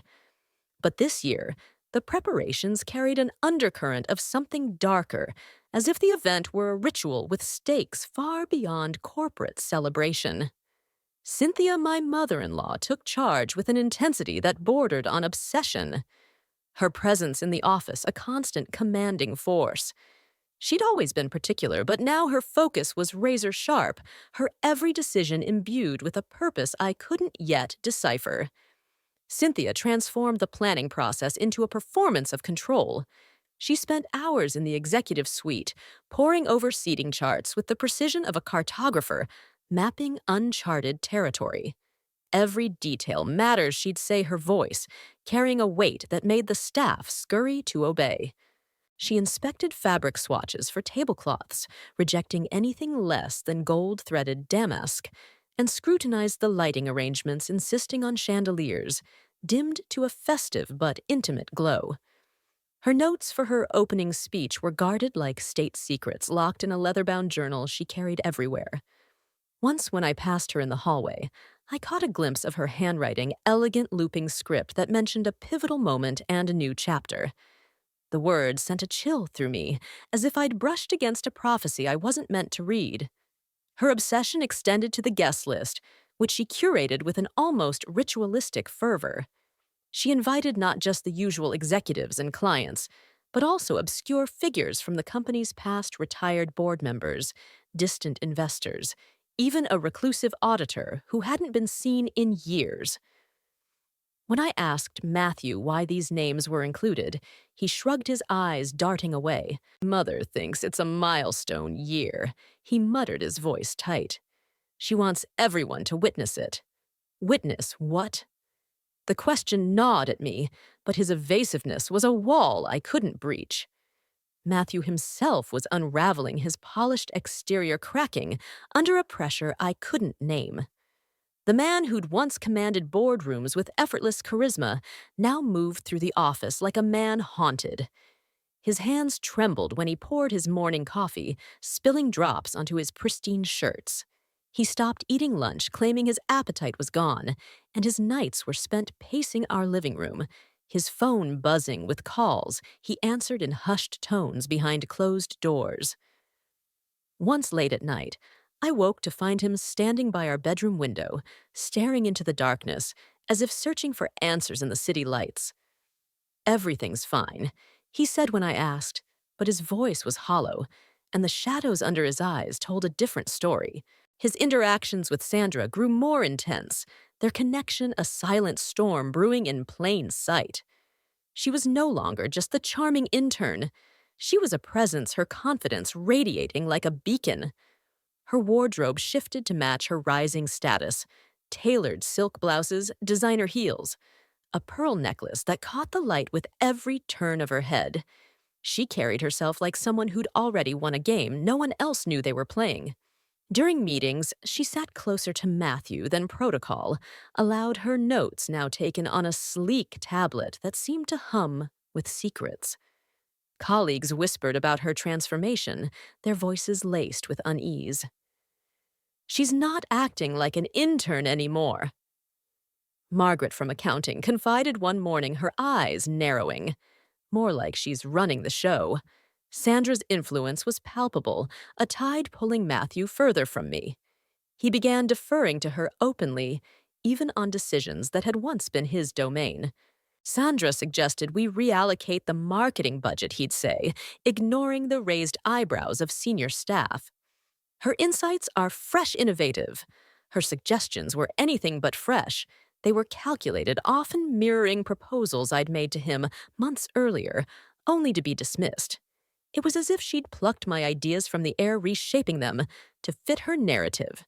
But this year, the preparations carried an undercurrent of something darker, as if the event were a ritual with stakes far beyond corporate celebration. Cynthia, my mother-in-law, took charge with an intensity that bordered on obsession. Her presence in the office a constant commanding force. She'd always been particular, but now her focus was razor-sharp, her every decision imbued with a purpose I couldn't yet decipher. Cynthia transformed the planning process into a performance of control. She spent hours in the executive suite, poring over seating charts with the precision of a cartographer, mapping uncharted territory. Every detail mattered, she'd say, her voice, carrying a weight that made the staff scurry to obey. She inspected fabric swatches for tablecloths, rejecting anything less than gold-threaded damask, and scrutinized the lighting arrangements, insisting on chandeliers, dimmed to a festive but intimate glow. Her notes for her opening speech were guarded like state secrets locked in a leather-bound journal she carried everywhere. Once when I passed her in the hallway, I caught a glimpse of her handwriting, elegant looping script that mentioned a pivotal moment and a new chapter. The words sent a chill through me, as if I'd brushed against a prophecy I wasn't meant to read. Her obsession extended to the guest list, which she curated with an almost ritualistic fervor. She invited not just the usual executives and clients, but also obscure figures from the company's past retired board members, distant investors, even a reclusive auditor who hadn't been seen in years. When I asked Matthew why these names were included, he shrugged his eyes, darting away. "Mother thinks it's a milestone year," he muttered, his voice tight. "She wants everyone to witness it." Witness what? The question gnawed at me, but his evasiveness was a wall I couldn't breach. Matthew himself was unraveling, his polished exterior cracking under a pressure I couldn't name. The man who'd once commanded boardrooms with effortless charisma now moved through the office like a man haunted. His hands trembled when he poured his morning coffee, spilling drops onto his pristine shirts. He stopped eating lunch, claiming his appetite was gone, and his nights were spent pacing our living room, his phone buzzing with calls he answered in hushed tones behind closed doors. Once late at night, I woke to find him standing by our bedroom window, staring into the darkness, as if searching for answers in the city lights. "Everything's fine," he said when I asked, but his voice was hollow, and the shadows under his eyes told a different story. His interactions with Sandra grew more intense, their connection a silent storm brewing in plain sight. She was no longer just the charming intern. She was a presence, her confidence radiating like a beacon. Her wardrobe shifted to match her rising status, tailored silk blouses, designer heels, a pearl necklace that caught the light with every turn of her head. She carried herself like someone who'd already won a game no one else knew they were playing. During meetings, she sat closer to Matthew than protocol, allowed her notes now taken on a sleek tablet that seemed to hum with secrets. Colleagues whispered about her transformation, their voices laced with unease. "She's not acting like an intern anymore." Margaret from accounting confided one morning, her eyes narrowing. "More like she's running the show." Sandra's influence was palpable, a tide pulling Matthew further from me. He began deferring to her openly, even on decisions that had once been his domain. Sandra suggested we reallocate the marketing budget, he'd say, ignoring the raised eyebrows of senior staff. Her insights are fresh innovative. Her suggestions were anything but fresh. They were calculated, often mirroring proposals I'd made to him months earlier, only to be dismissed. It was as if she'd plucked my ideas from the air, reshaping them to fit her narrative.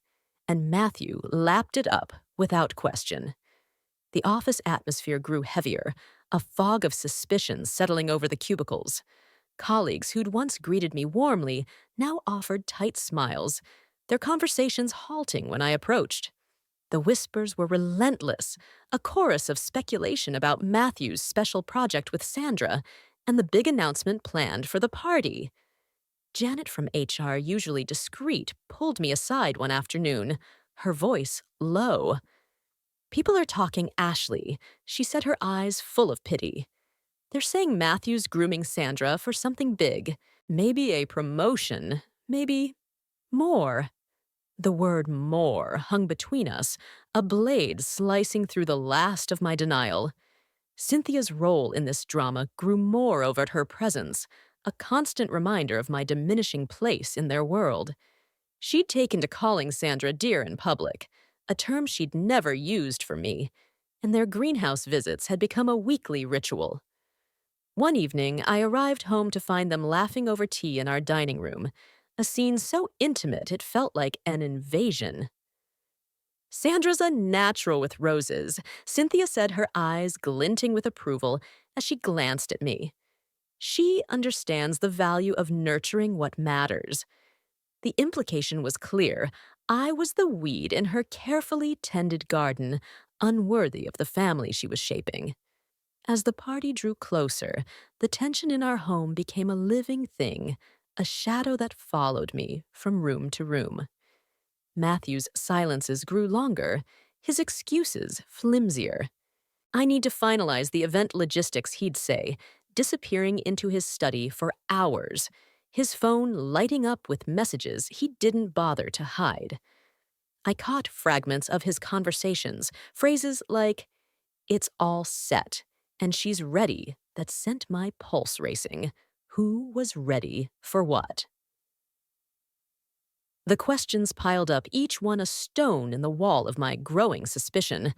And Matthew lapped it up without question. The office atmosphere grew heavier, a fog of suspicion settling over the cubicles. Colleagues who'd once greeted me warmly now offered tight smiles, their conversations halting when I approached. The whispers were relentless, a chorus of speculation about Matthew's special project with Sandra and the big announcement planned for the party. Janet from HR, usually discreet, pulled me aside one afternoon, her voice low. "People are talking Ashley," she said, her eyes full of pity. "They're saying Matthew's grooming Sandra for something big. Maybe a promotion. Maybe more." The word more hung between us, a blade slicing through the last of my denial. Cynthia's role in this drama grew more overt, her presence, a constant reminder of my diminishing place in their world. She'd taken to calling Sandra dear in public, a term she'd never used for me, and their greenhouse visits had become a weekly ritual. One evening, I arrived home to find them laughing over tea in our dining room, a scene so intimate it felt like an invasion. "Sandra's a natural with roses," Cynthia said, her eyes glinting with approval as she glanced at me. "She understands the value of nurturing what matters." The implication was clear. I was the weed in her carefully tended garden, unworthy of the family she was shaping. As the party drew closer, the tension in our home became a living thing, a shadow that followed me from room to room. Matthew's silences grew longer, his excuses flimsier. "I need to finalize the event logistics," he'd say, disappearing into his study for hours, his phone lighting up with messages he didn't bother to hide. I caught fragments of his conversations, phrases like, "It's all set," and "she's ready," that sent my pulse racing. Who was ready for what? The questions piled up, each one a stone in the wall of my growing suspicion.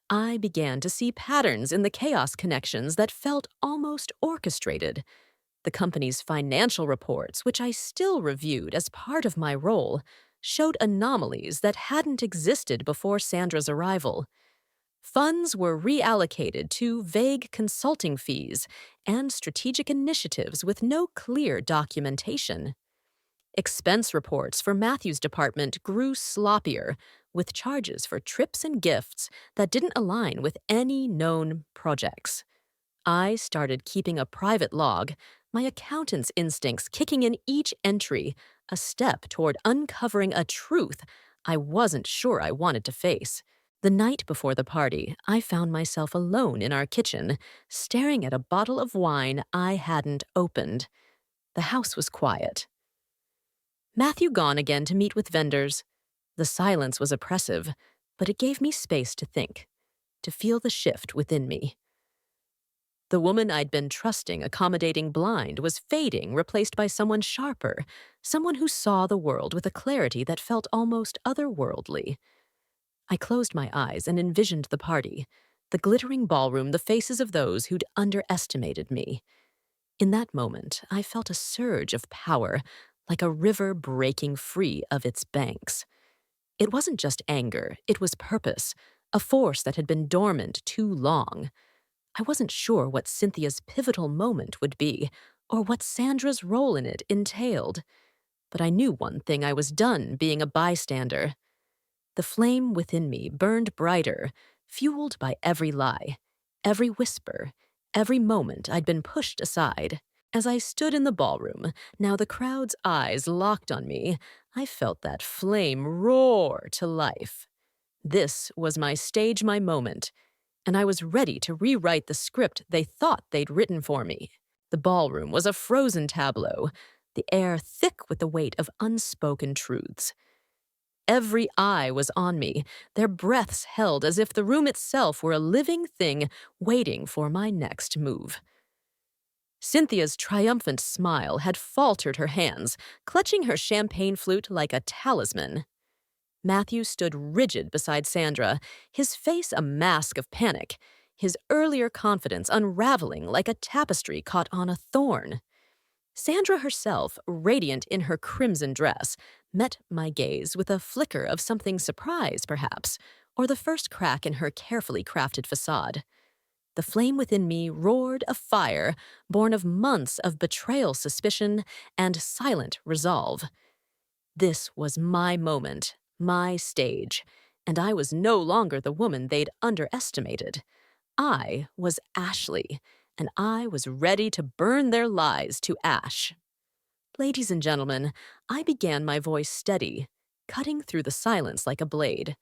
I began to see patterns in the chaos connections that felt almost orchestrated. The company's financial reports, which I still reviewed as part of my role, showed anomalies that hadn't existed before Sandra's arrival. Funds were reallocated to vague consulting fees and strategic initiatives with no clear documentation. Expense reports for Matthew's department grew sloppier, with charges for trips and gifts that didn't align with any known projects. I started keeping a private log, my accountant's instincts kicking in each entry, a step toward uncovering a truth I wasn't sure I wanted to face. The night before the party, I found myself alone in our kitchen, staring at a bottle of wine I hadn't opened. The house was quiet. Matthew gone again to meet with vendors. The silence was oppressive, but it gave me space to think, to feel the shift within me. The woman I'd been trusting, accommodating, blind, was fading, replaced by someone sharper, someone who saw the world with a clarity that felt almost otherworldly. I closed my eyes and envisioned the party, the glittering ballroom, the faces of those who'd underestimated me. In that moment, I felt a surge of power, like a river breaking free of its banks. It wasn't just anger, it was purpose, a force that had been dormant too long. I wasn't sure what Cynthia's pivotal moment would be, or what Sandra's role in it entailed. But I knew one thing: I was done being a bystander. The flame within me burned brighter, fueled by every lie, every whisper, every moment I'd been pushed aside. As I stood in the ballroom, now the crowd's eyes locked on me, I felt that flame roar to life. This was my stage, my moment, and I was ready to rewrite the script they thought they'd written for me. The ballroom was a frozen tableau, the air thick with the weight of unspoken truths. Every eye was on me, their breaths held as if the room itself were a living thing waiting for my next move. Cynthia's triumphant smile had faltered her hands, clutching her champagne flute like a talisman. Matthew stood rigid beside Sandra, his face a mask of panic, his earlier confidence unraveling like a tapestry caught on a thorn. Sandra herself, radiant in her crimson dress, met my gaze with a flicker of something surprise, perhaps, or the first crack in her carefully crafted facade. The flame within me roared a fire born of months of betrayal, suspicion, and silent resolve. This was my moment, my stage, and I was no longer the woman they'd underestimated. I was Ashley, and I was ready to burn their lies to ash. Ladies and gentlemen, I began my voice steady, cutting through the silence like a blade.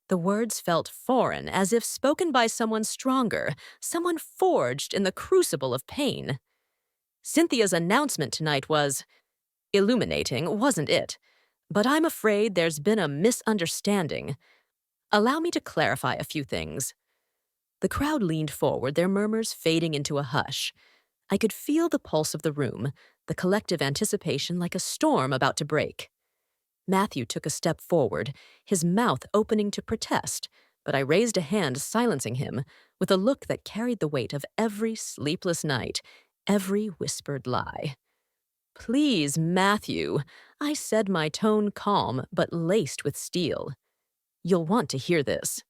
The words felt foreign, as if spoken by someone stronger, someone forged in the crucible of pain. Cynthia's announcement tonight was illuminating, wasn't it? But I'm afraid there's been a misunderstanding. Allow me to clarify a few things. The crowd leaned forward, their murmurs fading into a hush. I could feel the pulse of the room, the collective anticipation like a storm about to break. Matthew took a step forward, his mouth opening to protest, but I raised a hand silencing him with a look that carried the weight of every sleepless night, every whispered lie. "Please, Matthew," I said, my tone calm but laced with steel. "You'll want to hear this."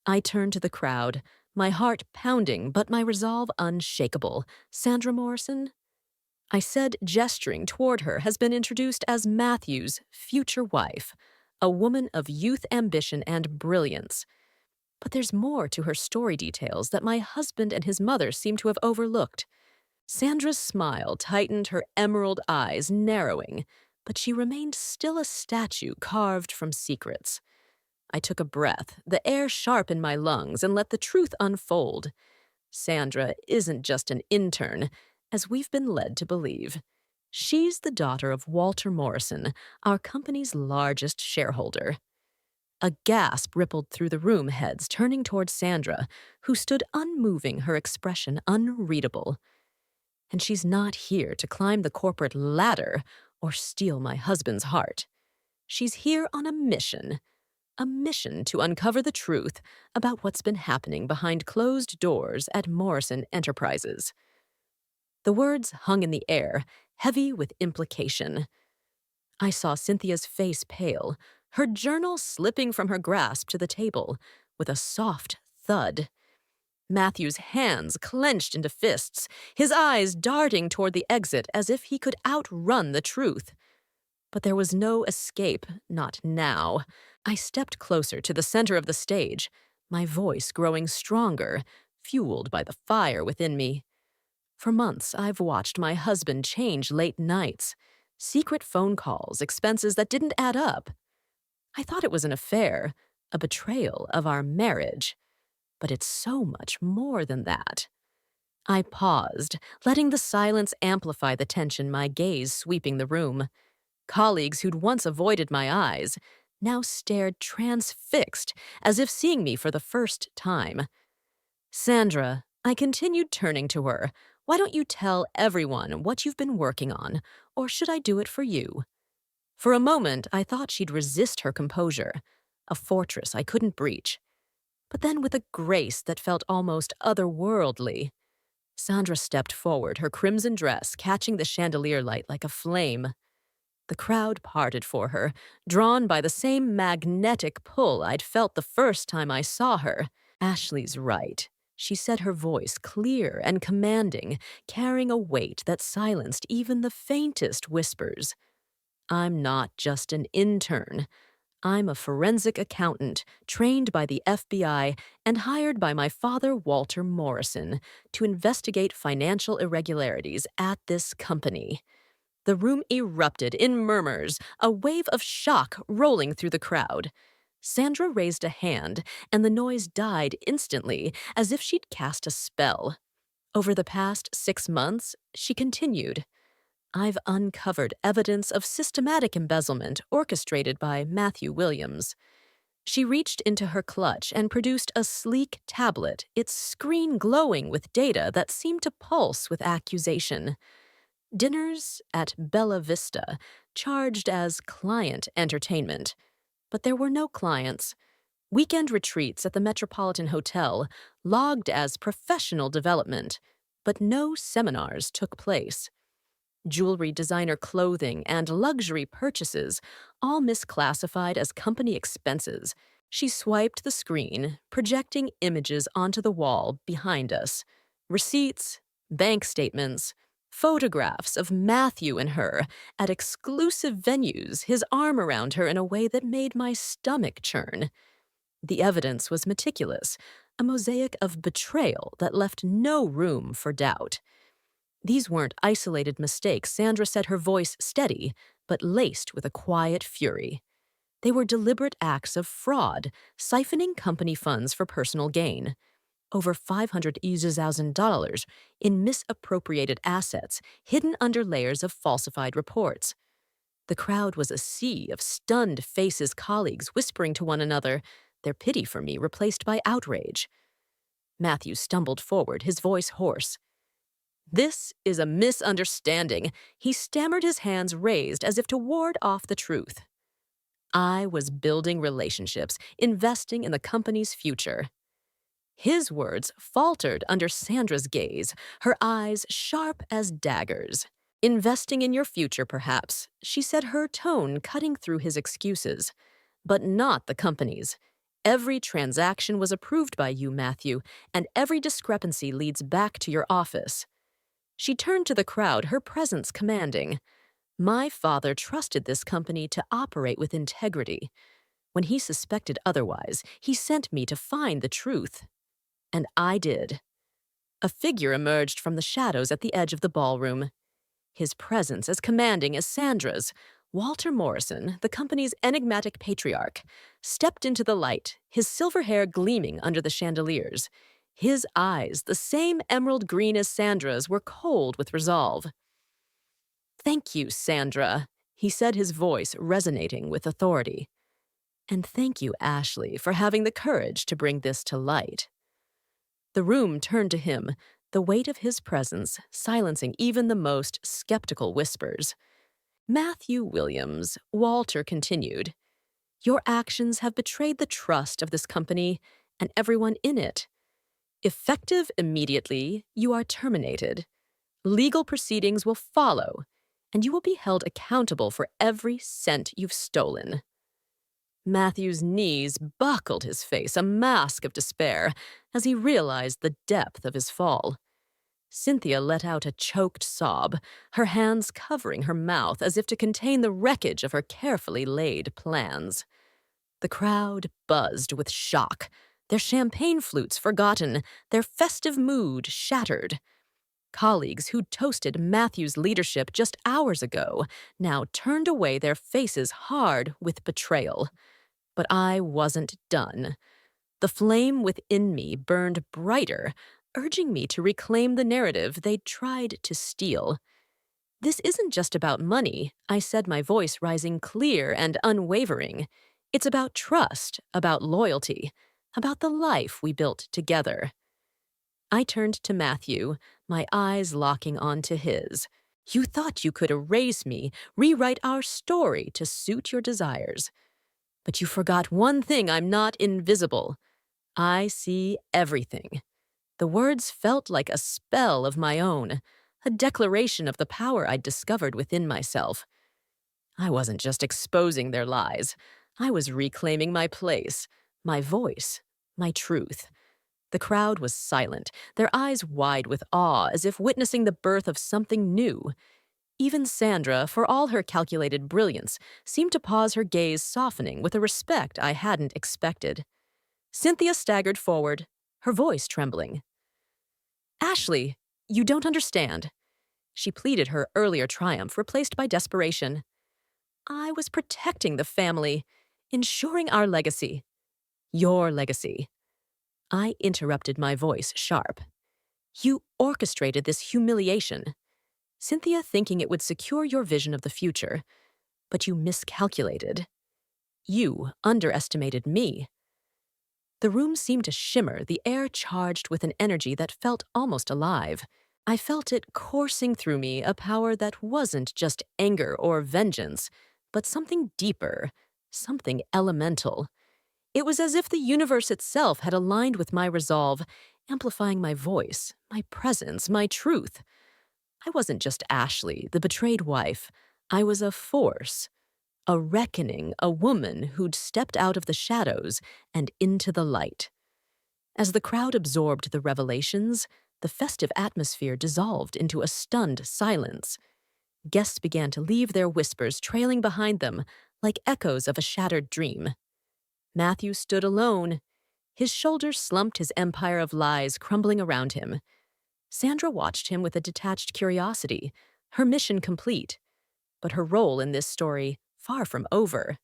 I turned to the crowd, my heart pounding but my resolve unshakable. "Sandra Morrison," I said, gesturing toward her, "has been introduced as Matthew's future wife, a woman of youth, ambition, and brilliance. But there's more to her story details that my husband and his mother seem to have overlooked." Sandra's smile tightened, her emerald eyes narrowing, but she remained still, a statue carved from secrets. I took a breath, the air sharp in my lungs, and let the truth unfold. Sandra isn't just an intern, as we've been led to believe. She's the daughter of Walter Morrison, our company's largest shareholder. A gasp rippled through the room, heads turning toward Sandra, who stood unmoving, her expression unreadable. And she's not here to climb the corporate ladder or steal my husband's heart. She's here on a mission to uncover the truth about what's been happening behind closed doors at Morrison Enterprises. The words hung in the air, heavy with implication. I saw Cynthia's face pale, her journal slipping from her grasp to the table with a soft thud. Matthew's hands clenched into fists, his eyes darting toward the exit as if he could outrun the truth. But there was no escape, not now. I stepped closer to the center of the stage, my voice growing stronger, fueled by the fire within me. For months, I've watched my husband change late nights, secret phone calls, expenses that didn't add up. I thought it was an affair, a betrayal of our marriage. But it's so much more than that. I paused, letting the silence amplify the tension, my gaze sweeping the room. Colleagues who'd once avoided my eyes now stared transfixed, as if seeing me for the first time. "Sandra," I continued, turning to her, "why don't you tell everyone what you've been working on, or should I do it for you?" For a moment, I thought she'd resist her composure, a fortress I couldn't breach. But then, with a grace that felt almost otherworldly, Sandra stepped forward, her crimson dress catching the chandelier light like a flame. The crowd parted for her, drawn by the same magnetic pull I'd felt the first time I saw her. "Ashley's right," she said, her voice clear and commanding, carrying a weight that silenced even the faintest whispers. I'm not just an intern. I'm a forensic accountant trained by the FBI and hired by my father, Walter Morrison, to investigate financial irregularities at this company. The room erupted in murmurs, a wave of shock rolling through the crowd. Sandra raised a hand, and the noise died instantly, as if she'd cast a spell. Over the past 6 months, she continued, I've uncovered evidence of systematic embezzlement orchestrated by Matthew Williams. She reached into her clutch and produced a sleek tablet, its screen glowing with data that seemed to pulse with accusation. Dinners at Bella Vista charged as client entertainment, but there were no clients. Weekend retreats at the Metropolitan Hotel logged as professional development, but no seminars took place. Jewelry designer clothing and luxury purchases, all misclassified as company expenses. She swiped the screen, projecting images onto the wall behind us. Receipts, bank statements, photographs of Matthew and her at exclusive venues, his arm around her in a way that made my stomach churn. The evidence was meticulous, a mosaic of betrayal that left no room for doubt. These weren't isolated mistakes, Sandra said, her voice steady, but laced with a quiet fury. They were deliberate acts of fraud, siphoning company funds for personal gain. Over $500,000 in misappropriated assets hidden under layers of falsified reports. The crowd was a sea of stunned faces, colleagues whispering to one another, their pity for me replaced by outrage. Matthew stumbled forward, his voice hoarse. This is a misunderstanding. He stammered, his hands raised as if to ward off the truth. I was building relationships, investing in the company's future. His words faltered under Sandra's gaze, her eyes sharp as daggers. Investing in your future, perhaps, she said, her tone cutting through his excuses. But not the company's. Every transaction was approved by you, Matthew, and every discrepancy leads back to your office. She turned to the crowd, her presence commanding. My father trusted this company to operate with integrity. When he suspected otherwise, he sent me to find the truth. And I did. A figure emerged from the shadows at the edge of the ballroom. His presence as commanding as Sandra's, Walter Morrison, the company's enigmatic patriarch, stepped into the light, his silver hair gleaming under the chandeliers. His eyes, the same emerald green as Sandra's, were cold with resolve. Thank you, Sandra, he said, his voice resonating with authority. And thank you, Ashley, for having the courage to bring this to light. The room turned to him, the weight of his presence silencing even the most skeptical whispers. Matthew Williams, Walter continued, your actions have betrayed the trust of this company and everyone in it. Effective immediately, you are terminated. Legal proceedings will follow, and you will be held accountable for every cent you've stolen. Matthew's knees buckled, his face a mask of despair as he realized the depth of his fall. Cynthia let out a choked sob, her hands covering her mouth as if to contain the wreckage of her carefully laid plans. The crowd buzzed with shock, their champagne flutes forgotten, their festive mood shattered. Colleagues who'd toasted Matthew's leadership just hours ago now turned away, their faces hard with betrayal. But I wasn't done. The flame within me burned brighter, urging me to reclaim the narrative they'd tried to steal. This isn't just about money, I said, my voice rising clear and unwavering. It's about trust, about loyalty, about the life we built together. I turned to Matthew, my eyes locking onto his. You thought you could erase me, rewrite our story to suit your desires. But you forgot one thing: I'm not invisible. I see everything. The words felt like a spell of my own, a declaration of the power I'd discovered within myself. I wasn't just exposing their lies. I was reclaiming my place, my voice, my truth. The crowd was silent, their eyes wide with awe, as if witnessing the birth of something new. Even Sandra, for all her calculated brilliance, seemed to pause her gaze softening with a respect I hadn't expected. Cynthia staggered forward, her voice trembling. Ashley, you don't understand. She pleaded her earlier triumph replaced by desperation. I was protecting the family, ensuring our legacy. Your legacy. I interrupted, my voice sharp. You orchestrated this humiliation. Cynthia thinking it would secure your vision of the future, but you miscalculated. You underestimated me. The room seemed to shimmer, the air charged with an energy that felt almost alive. I felt it coursing through me, a power that wasn't just anger or vengeance, but something deeper, something elemental. It was as if the universe itself had aligned with my resolve, amplifying my voice, my presence, my truth. I wasn't just Ashley, the betrayed wife. I was a force, a reckoning, a woman who'd stepped out of the shadows and into the light. As the crowd absorbed the revelations, the festive atmosphere dissolved into a stunned silence. Guests began to leave, their whispers trailing behind them like echoes of a shattered dream. Matthew stood alone, his shoulders slumped, his empire of lies crumbling around him. Sandra watched him with a detached curiosity, her mission complete, but her role in this story far from over.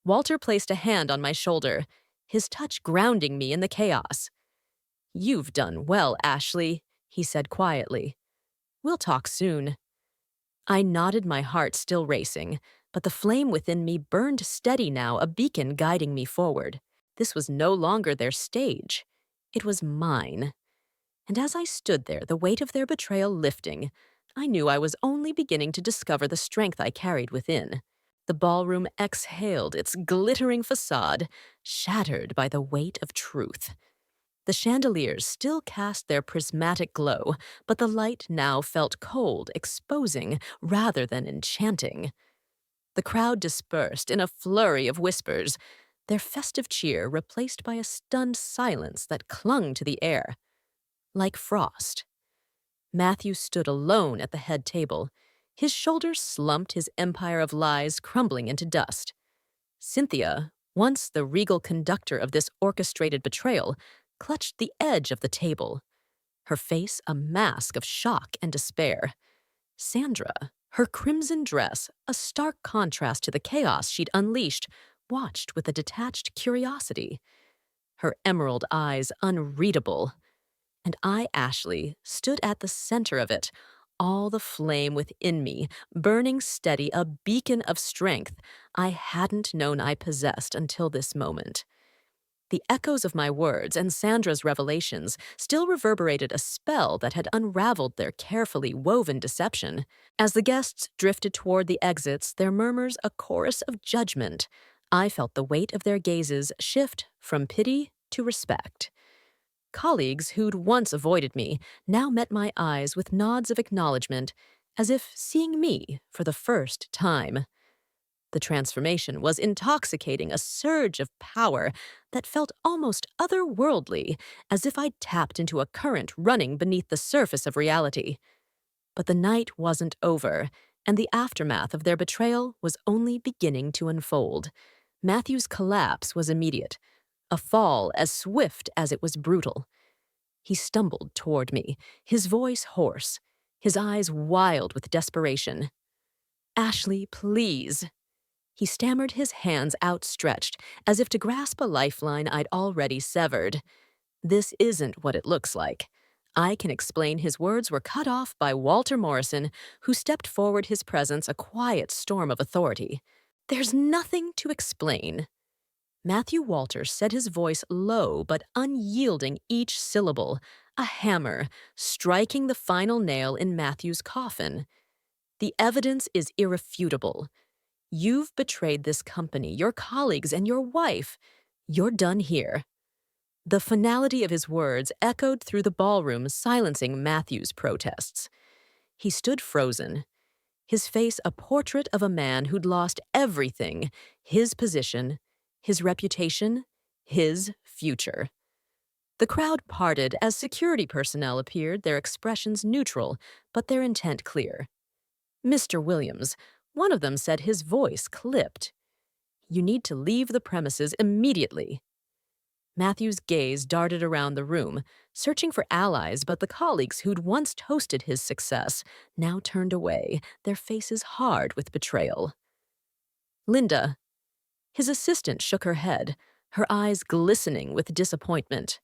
Walter placed a hand on my shoulder, his touch grounding me in the chaos. You've done well, Ashley, he said quietly. We'll talk soon. I nodded, my heart still racing, but the flame within me burned steady now, a beacon guiding me forward. This was no longer their stage. It was mine. And as I stood there, the weight of their betrayal lifting, I knew I was only beginning to discover the strength I carried within. The ballroom exhaled, its glittering facade shattered by the weight of truth. The chandeliers still cast their prismatic glow, but the light now felt cold, exposing rather than enchanting. The crowd dispersed in a flurry of whispers, their festive cheer replaced by a stunned silence that clung to the air. Like frost. Matthew stood alone at the head table, his shoulders slumped, his empire of lies crumbling into dust. Cynthia, once the regal conductor of this orchestrated betrayal, clutched the edge of the table, her face a mask of shock and despair. Sandra, her crimson dress, a stark contrast to the chaos she'd unleashed, watched with a detached curiosity, her emerald eyes unreadable. And I, Ashley, stood at the center of it, all the flame within me, burning steady, a beacon of strength I hadn't known I possessed until this moment. The echoes of my words and Sandra's revelations still reverberated, a spell that had unraveled their carefully woven deception. As the guests drifted toward the exits, their murmurs a chorus of judgment, I felt the weight of their gazes shift from pity to respect. Colleagues who'd once avoided me now met my eyes with nods of acknowledgement, as if seeing me for the first time. The transformation was intoxicating, a surge of power that felt almost otherworldly, as if I'd tapped into a current running beneath the surface of reality. But the night wasn't over, and the aftermath of their betrayal was only beginning to unfold. Matthew's collapse was immediate, a fall as swift as it was brutal. He stumbled toward me, his voice hoarse, his eyes wild with desperation. Ashley, please. He stammered, his hands outstretched, as if to grasp a lifeline I'd already severed. This isn't what it looks like. I can explain. His words were cut off by Walter Morrison, who stepped forward, his presence a quiet storm of authority. There's nothing to explain. Matthew Walters said, his voice low but unyielding, each syllable, a hammer, striking the final nail in Matthew's coffin. The evidence is irrefutable. You've betrayed this company, your colleagues, and your wife. You're done here. The finality of his words echoed through the ballroom, silencing Matthew's protests. He stood frozen, his face a portrait of a man who'd lost everything, his position, his reputation, his future. The crowd parted as security personnel appeared, their expressions neutral, but their intent clear. Mr. Williams. One of them said, his voice clipped. "You need to leave the premises immediately." Matthew's gaze darted around the room, searching for allies, but the colleagues who'd once toasted his success now turned away, their faces hard with betrayal. "Linda." His assistant shook her head, her eyes glistening with disappointment.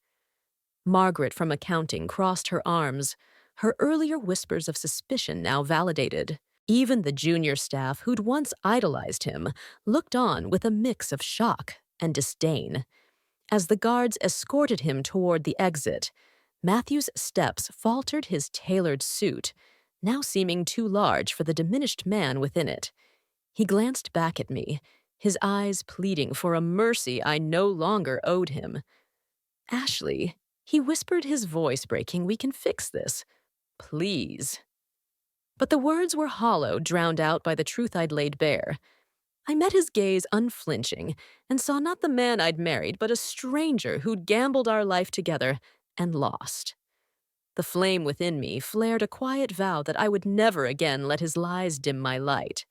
Margaret from accounting crossed her arms, her earlier whispers of suspicion now validated. Even the junior staff who'd once idolized him looked on with a mix of shock and disdain. As the guards escorted him toward the exit, Matthew's steps faltered his tailored suit, now seeming too large for the diminished man within it. He glanced back at me, his eyes pleading for a mercy I no longer owed him. "Ashley," he whispered, his voice breaking, "we can fix this. Please." But the words were hollow, drowned out by the truth I'd laid bare. I met his gaze unflinching and saw not the man I'd married, but a stranger who'd gambled our life together and lost. The flame within me flared a quiet vow that I would never again let his lies dim my light.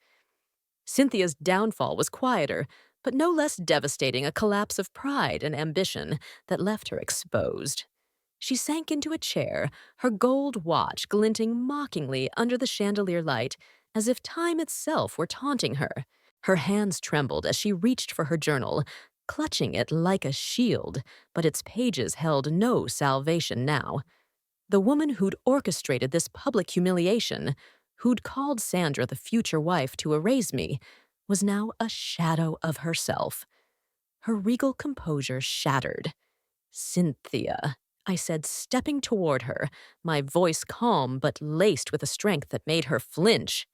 Cynthia's downfall was quieter, but no less devastating, a collapse of pride and ambition that left her exposed. She sank into a chair, her gold watch glinting mockingly under the chandelier light, as if time itself were taunting her. Her hands trembled as she reached for her journal, clutching it like a shield, but its pages held no salvation now. The woman who'd orchestrated this public humiliation, who'd called Sandra the future wife to erase me, was now a shadow of herself. Her regal composure shattered. "Cynthia," I said, stepping toward her, my voice calm but laced with a strength that made her flinch.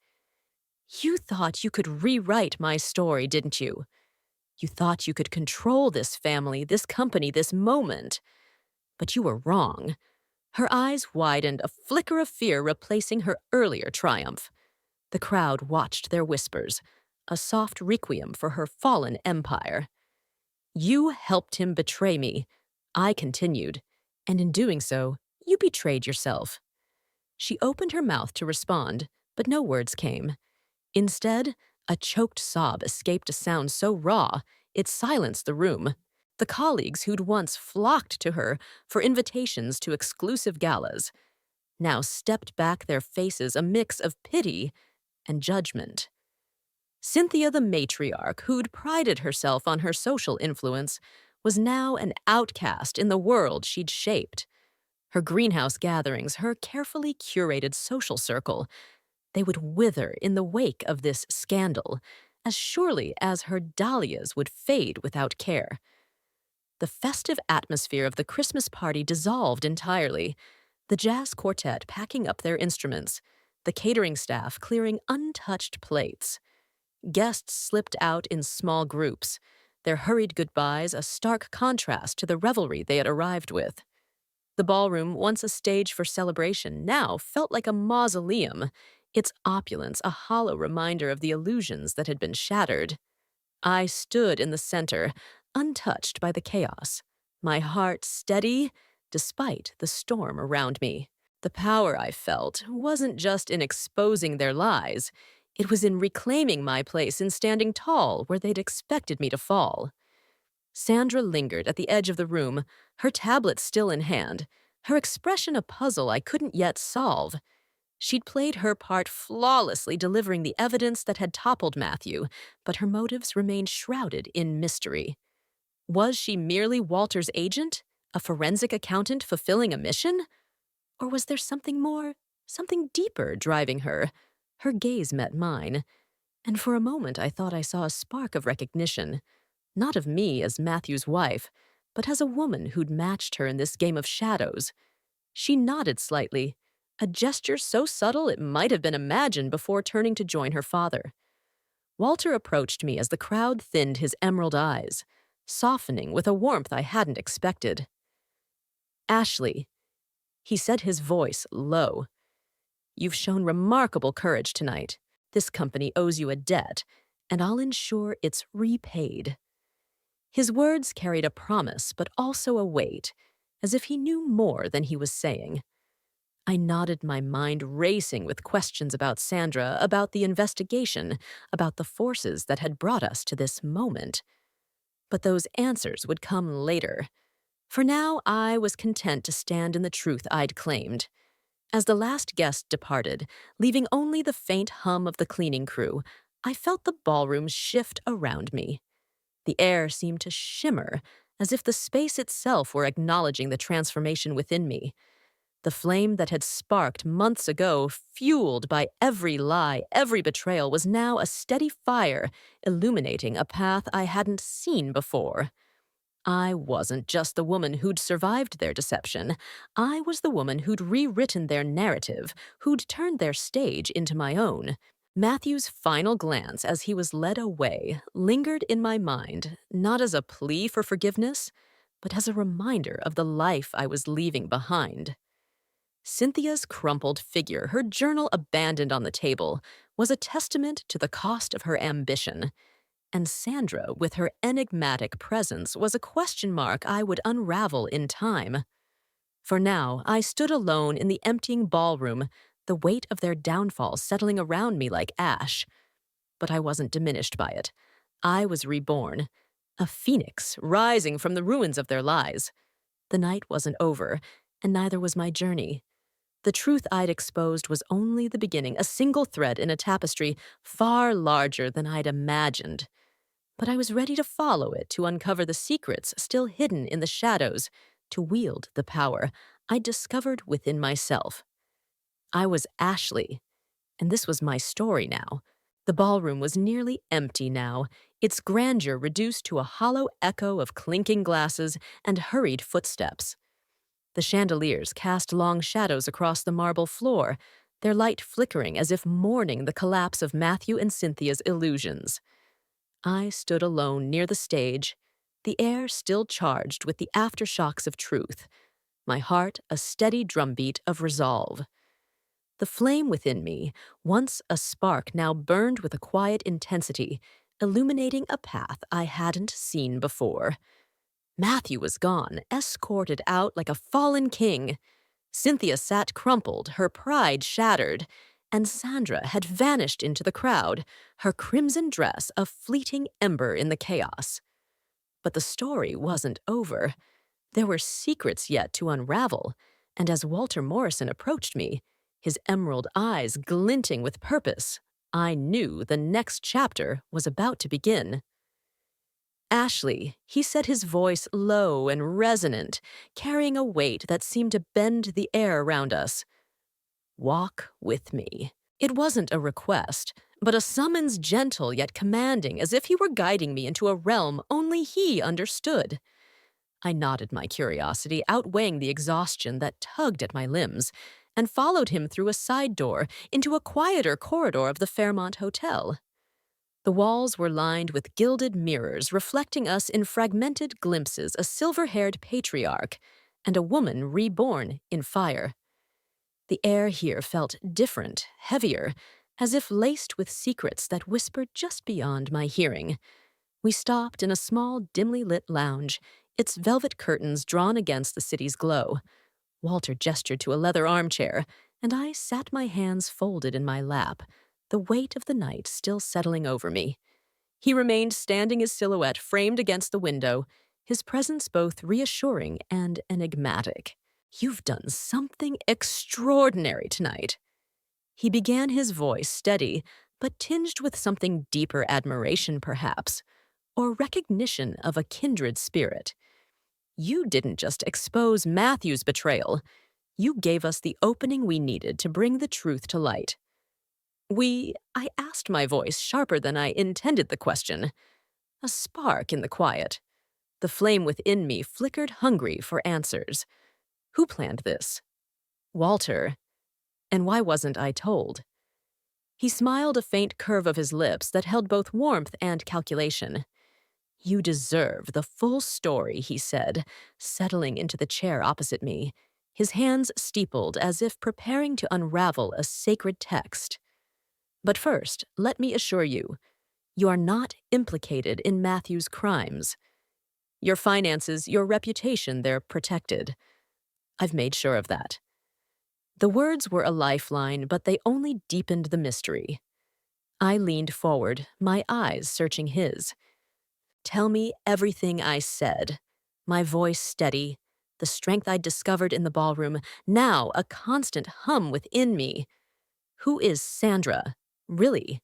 "You thought you could rewrite my story, didn't you? You thought you could control this family, this company, this moment. But you were wrong." Her eyes widened, a flicker of fear replacing her earlier triumph. The crowd watched their whispers, a soft requiem for her fallen empire. "You helped him betray me," I continued, "and in doing so, you betrayed yourself." She opened her mouth to respond, but no words came. Instead, a choked sob escaped, a sound so raw, it silenced the room. The colleagues who'd once flocked to her for invitations to exclusive galas now stepped back, their faces a mix of pity and judgment. Cynthia, the matriarch, who'd prided herself on her social influence, was now an outcast in the world she'd shaped. Her greenhouse gatherings, her carefully curated social circle, they would wither in the wake of this scandal, as surely as her dahlias would fade without care. The festive atmosphere of the Christmas party dissolved entirely, the jazz quartet packing up their instruments, the catering staff clearing untouched plates. Guests slipped out in small groups, their hurried goodbyes a stark contrast to the revelry they had arrived with. The ballroom, once a stage for celebration, now felt like a mausoleum, its opulence a hollow reminder of the illusions that had been shattered. I stood in the center, untouched by the chaos, my heart steady despite the storm around me. The power I felt wasn't just in exposing their lies, it was in reclaiming my place in standing tall where they'd expected me to fall. Sandra lingered at the edge of the room, her tablet still in hand, her expression a puzzle I couldn't yet solve. She'd played her part flawlessly, delivering the evidence that had toppled Matthew, but her motives remained shrouded in mystery. Was she merely Walter's agent, a forensic accountant fulfilling a mission? Or was there something more, something deeper driving her? Her gaze met mine, and for a moment I thought I saw a spark of recognition, not of me as Matthew's wife, but as a woman who'd matched her in this game of shadows. She nodded slightly, a gesture so subtle it might have been imagined, before turning to join her father. Walter approached me as the crowd thinned, his emerald eyes softening with a warmth I hadn't expected. "Ashley," he said, his voice low, "you've shown remarkable courage tonight. This company owes you a debt, and I'll ensure it's repaid." His words carried a promise, but also a weight, as if he knew more than he was saying. I nodded, my mind racing with questions about Sandra, about the investigation, about the forces that had brought us to this moment. But those answers would come later. For now, I was content to stand in the truth I'd claimed. As the last guest departed, leaving only the faint hum of the cleaning crew, I felt the ballroom shift around me. The air seemed to shimmer, as if the space itself were acknowledging the transformation within me. The flame that had sparked months ago, fueled by every lie, every betrayal, was now a steady fire, illuminating a path I hadn't seen before. I wasn't just the woman who'd survived their deception. I was the woman who'd rewritten their narrative, who'd turned their stage into my own. Matthew's final glance as he was led away lingered in my mind, not as a plea for forgiveness, but as a reminder of the life I was leaving behind. Cynthia's crumpled figure, her journal abandoned on the table, was a testament to the cost of her ambition. And Sandra, with her enigmatic presence, was a question mark I would unravel in time. For now, I stood alone in the emptying ballroom, the weight of their downfall settling around me like ash. But I wasn't diminished by it. I was reborn, a phoenix rising from the ruins of their lies. The night wasn't over, and neither was my journey. The truth I'd exposed was only the beginning, a single thread in a tapestry far larger than I'd imagined. But I was ready to follow it, to uncover the secrets still hidden in the shadows, to wield the power I'd discovered within myself. I was Ashley, and this was my story now. The ballroom was nearly empty now, its grandeur reduced to a hollow echo of clinking glasses and hurried footsteps. The chandeliers cast long shadows across the marble floor, their light flickering as if mourning the collapse of Matthew and Cynthia's illusions. I stood alone near the stage, the air still charged with the aftershocks of truth, my heart a steady drumbeat of resolve. The flame within me, once a spark, now burned with a quiet intensity, illuminating a path I hadn't seen before. Matthew was gone, escorted out like a fallen king. Cynthia sat crumpled, her pride shattered, and Sandra had vanished into the crowd, her crimson dress a fleeting ember in the chaos. But the story wasn't over. There were secrets yet to unravel, and as Walter Morrison approached me, his emerald eyes glinting with purpose, I knew the next chapter was about to begin. Ashley, he said, his voice low and resonant, carrying a weight that seemed to bend the air around us. Walk with me. It wasn't a request, but a summons gentle yet commanding, as if he were guiding me into a realm only he understood. I nodded my curiosity, outweighing the exhaustion that tugged at my limbs, and followed him through a side door into a quieter corridor of the Fairmont Hotel. The walls were lined with gilded mirrors reflecting us in fragmented glimpses, a silver-haired patriarch and a woman reborn in fire. The air here felt different, heavier, as if laced with secrets that whispered just beyond my hearing. We stopped in a small, dimly lit lounge, its velvet curtains drawn against the city's glow. Walter gestured to a leather armchair, and I sat my hands folded in my lap, the weight of the night still settling over me. He remained standing, his silhouette framed against the window, his presence both reassuring and enigmatic. "You've done something extraordinary tonight." He began, his voice steady, but tinged with something deeper, admiration perhaps, or recognition of a kindred spirit. "You didn't just expose Matthew's betrayal. You gave us the opening we needed to bring the truth to light." I asked, my voice sharper than I intended the question. A spark in the quiet. The flame within me flickered, hungry for answers. Who planned this? Walter. And why wasn't I told? He smiled, a faint curve of his lips that held both warmth and calculation. "You deserve the full story," he said, settling into the chair opposite me, his hands steepled as if preparing to unravel a sacred text. "But first, let me assure you, you are not implicated in Matthew's crimes. Your finances, your reputation, they're protected. I've made sure of that." The words were a lifeline, but they only deepened the mystery. I leaned forward, my eyes searching his. Tell me everything I said. My voice steady, the strength I'd discovered in the ballroom, now a constant hum within me. Who is Sandra? Really?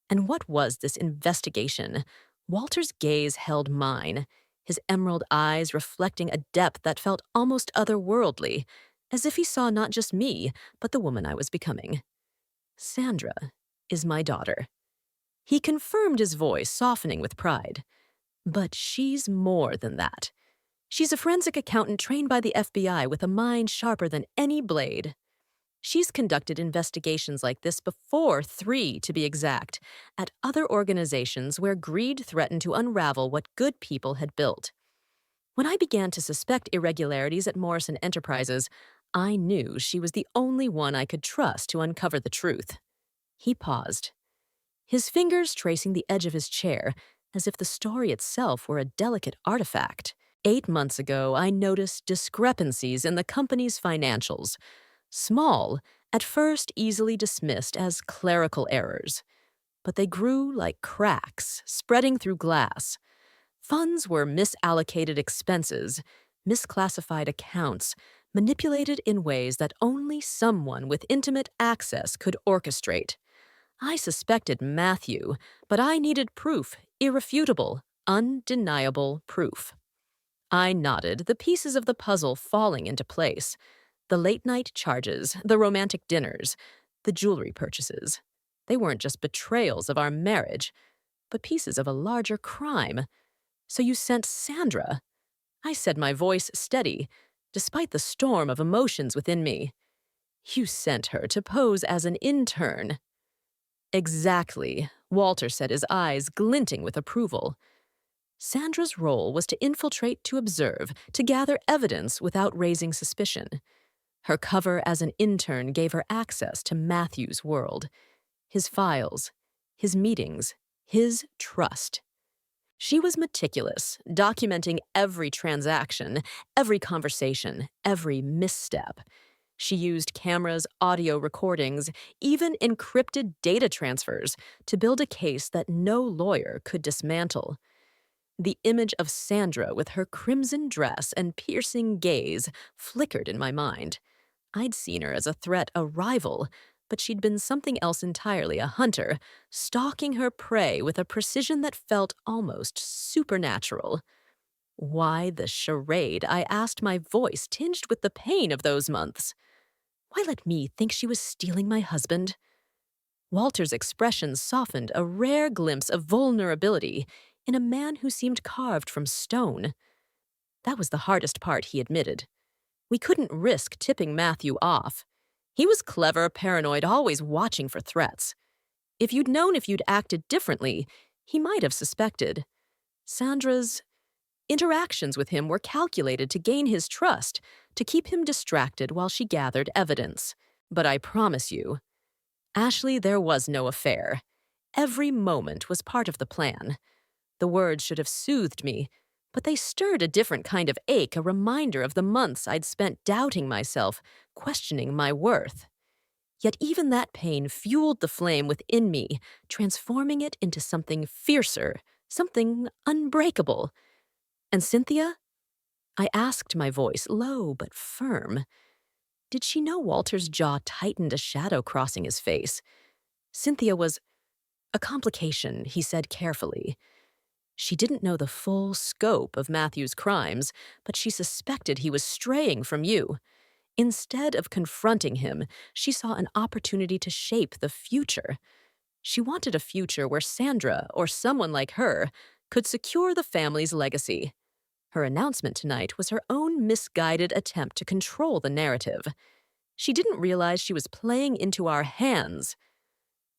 And what was this investigation? Walter's gaze held mine, his emerald eyes reflecting a depth that felt almost otherworldly, as if he saw not just me, but the woman I was becoming. Sandra is my daughter. He confirmed, his voice softening with pride. But she's more than that. She's a forensic accountant trained by the FBI with a mind sharper than any blade. She's conducted investigations like this before, 3 to be exact, at other organizations where greed threatened to unravel what good people had built. When I began to suspect irregularities at Morrison Enterprises, I knew she was the only one I could trust to uncover the truth. He paused, his fingers tracing the edge of his chair, as if the story itself were a delicate artifact. 8 months ago, I noticed discrepancies in the company's financials. Small, at first easily dismissed as clerical errors. But they grew like cracks, spreading through glass. Funds were misallocated expenses, misclassified accounts, manipulated in ways that only someone with intimate access could orchestrate. I suspected Matthew, but I needed proof, irrefutable, undeniable proof. I nodded, the pieces of the puzzle falling into place. The late-night charges, the romantic dinners, the jewelry purchases. They weren't just betrayals of our marriage, but pieces of a larger crime. So you sent Sandra? I said, my voice steady, despite the storm of emotions within me. You sent her to pose as an intern. Exactly, Walter said, his eyes glinting with approval. Sandra's role was to infiltrate, to observe, to gather evidence without raising suspicion. Her cover as an intern gave her access to Matthew's world, his files, his meetings, his trust. She was meticulous, documenting every transaction, every conversation, every misstep. She used cameras, audio recordings, even encrypted data transfers to build a case that no lawyer could dismantle. The image of Sandra with her crimson dress and piercing gaze flickered in my mind. I'd seen her as a threat, a rival, but she'd been something else entirely, a hunter, stalking her prey with a precision that felt almost supernatural. Why the charade? I asked, my voice tinged with the pain of those months. Why let me think she was stealing my husband? Walter's expression softened, a rare glimpse of vulnerability in a man who seemed carved from stone. That was the hardest part, he admitted. We couldn't risk tipping Matthew off. He was clever, paranoid, always watching for threats. If you'd acted differently, he might have suspected. Sandra's interactions with him were calculated to gain his trust, to keep him distracted while she gathered evidence. But I promise you, Ashley, there was no affair. Every moment was part of the plan. The words should have soothed me, but they stirred a different kind of ache, a reminder of the months I'd spent doubting myself, questioning my worth. Yet even that pain fueled the flame within me, transforming it into something fiercer, something unbreakable. And Cynthia? I asked, my voice low but firm. Did she know Walter's jaw tightened, a shadow crossing his face? Cynthia was a complication, he said carefully. She didn't know the full scope of Matthew's crimes, but she suspected he was straying from you. Instead of confronting him, she saw an opportunity to shape the future. She wanted a future where Sandra, or someone like her, could secure the family's legacy. Her announcement tonight was her own misguided attempt to control the narrative. She didn't realize she was playing into our hands.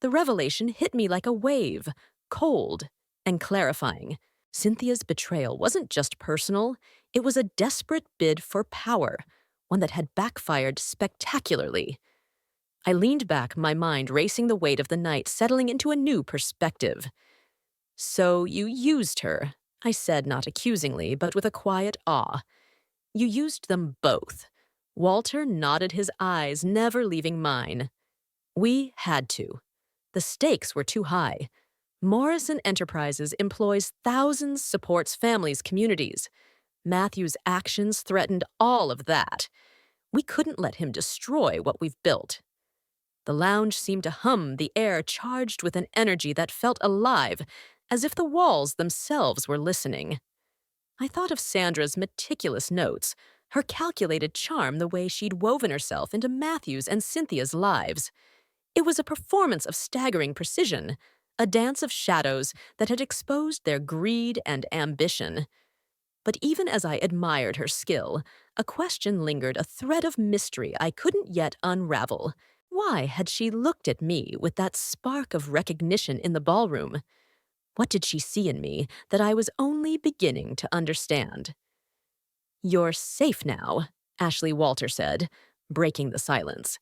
The revelation hit me like a wave, cold and clarifying. Cynthia's betrayal wasn't just personal, it was a desperate bid for power, one that had backfired spectacularly. I leaned back, my mind racing, the weight of the night settling into a new perspective. So you used her, I said, not accusingly, but with a quiet awe. You used them both. Walter nodded his eyes, never leaving mine. We had to. The stakes were too high. Morrison Enterprises employs thousands, supports families, communities. Matthew's actions threatened all of that. We couldn't let him destroy what we've built. The lounge seemed to hum, the air charged with an energy that felt alive, as if the walls themselves were listening. I thought of Sandra's meticulous notes, her calculated charm, the way she'd woven herself into Matthew's and Cynthia's lives. It was a performance of staggering precision, a dance of shadows that had exposed their greed and ambition. But even as I admired her skill, a question lingered, a thread of mystery I couldn't yet unravel. Why had she looked at me with that spark of recognition in the ballroom? What did she see in me that I was only beginning to understand? "You're safe now," Ashley Walter said, breaking the silence.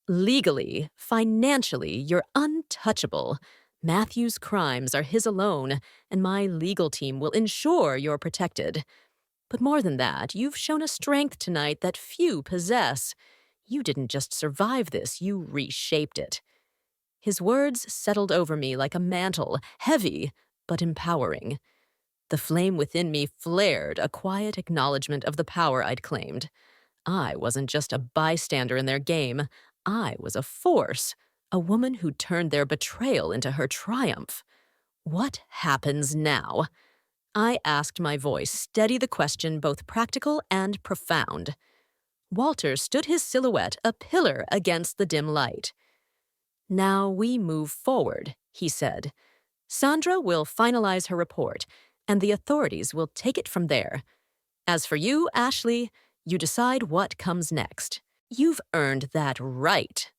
"Legally, financially, you're untouchable. Matthew's crimes are his alone, and my legal team will ensure you're protected. But more than that, you've shown a strength tonight that few possess. You didn't just survive this, you reshaped it." His words settled over me like a mantle, heavy but empowering. The flame within me flared, a quiet acknowledgement of the power I'd claimed. I wasn't just a bystander in their game. I was a force, a woman who turned their betrayal into her triumph. What happens now? I asked, my voice steady, the question both practical and profound. Walter stood, his silhouette a pillar against the dim light. "Now we move forward," he said. "Sandra will finalize her report, and the authorities will take it from there. As for you, Ashley, you decide what comes next. You've earned that right."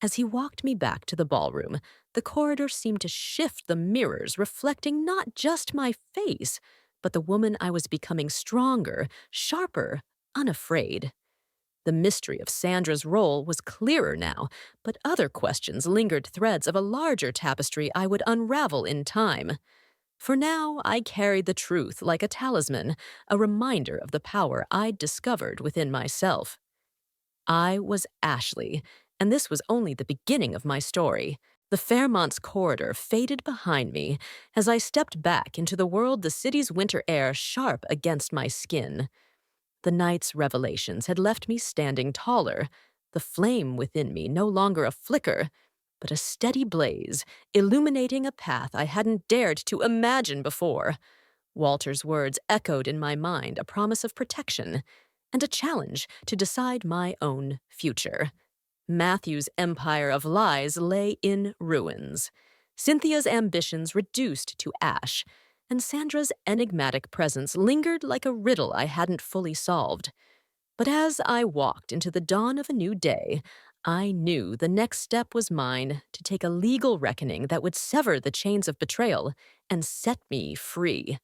As he walked me back to the ballroom, the corridor seemed to shift, the mirrors reflecting not just my face, but the woman I was becoming, stronger, sharper, unafraid. The mystery of Sandra's role was clearer now, but other questions lingered, threads of a larger tapestry I would unravel in time. For now, I carried the truth like a talisman, a reminder of the power I'd discovered within myself. I was Ashley, and this was only the beginning of my story. The Fairmont's corridor faded behind me as I stepped back into the world, the city's winter air sharp against my skin. The night's revelations had left me standing taller, the flame within me no longer a flicker, but a steady blaze, illuminating a path I hadn't dared to imagine before. Walter's words echoed in my mind, a promise of protection and a challenge to decide my own future. Matthew's empire of lies lay in ruins, Cynthia's ambitions reduced to ash, and Sandra's enigmatic presence lingered like a riddle I hadn't fully solved. But as I walked into the dawn of a new day, I knew the next step was mine, to take a legal reckoning that would sever the chains of betrayal and set me free.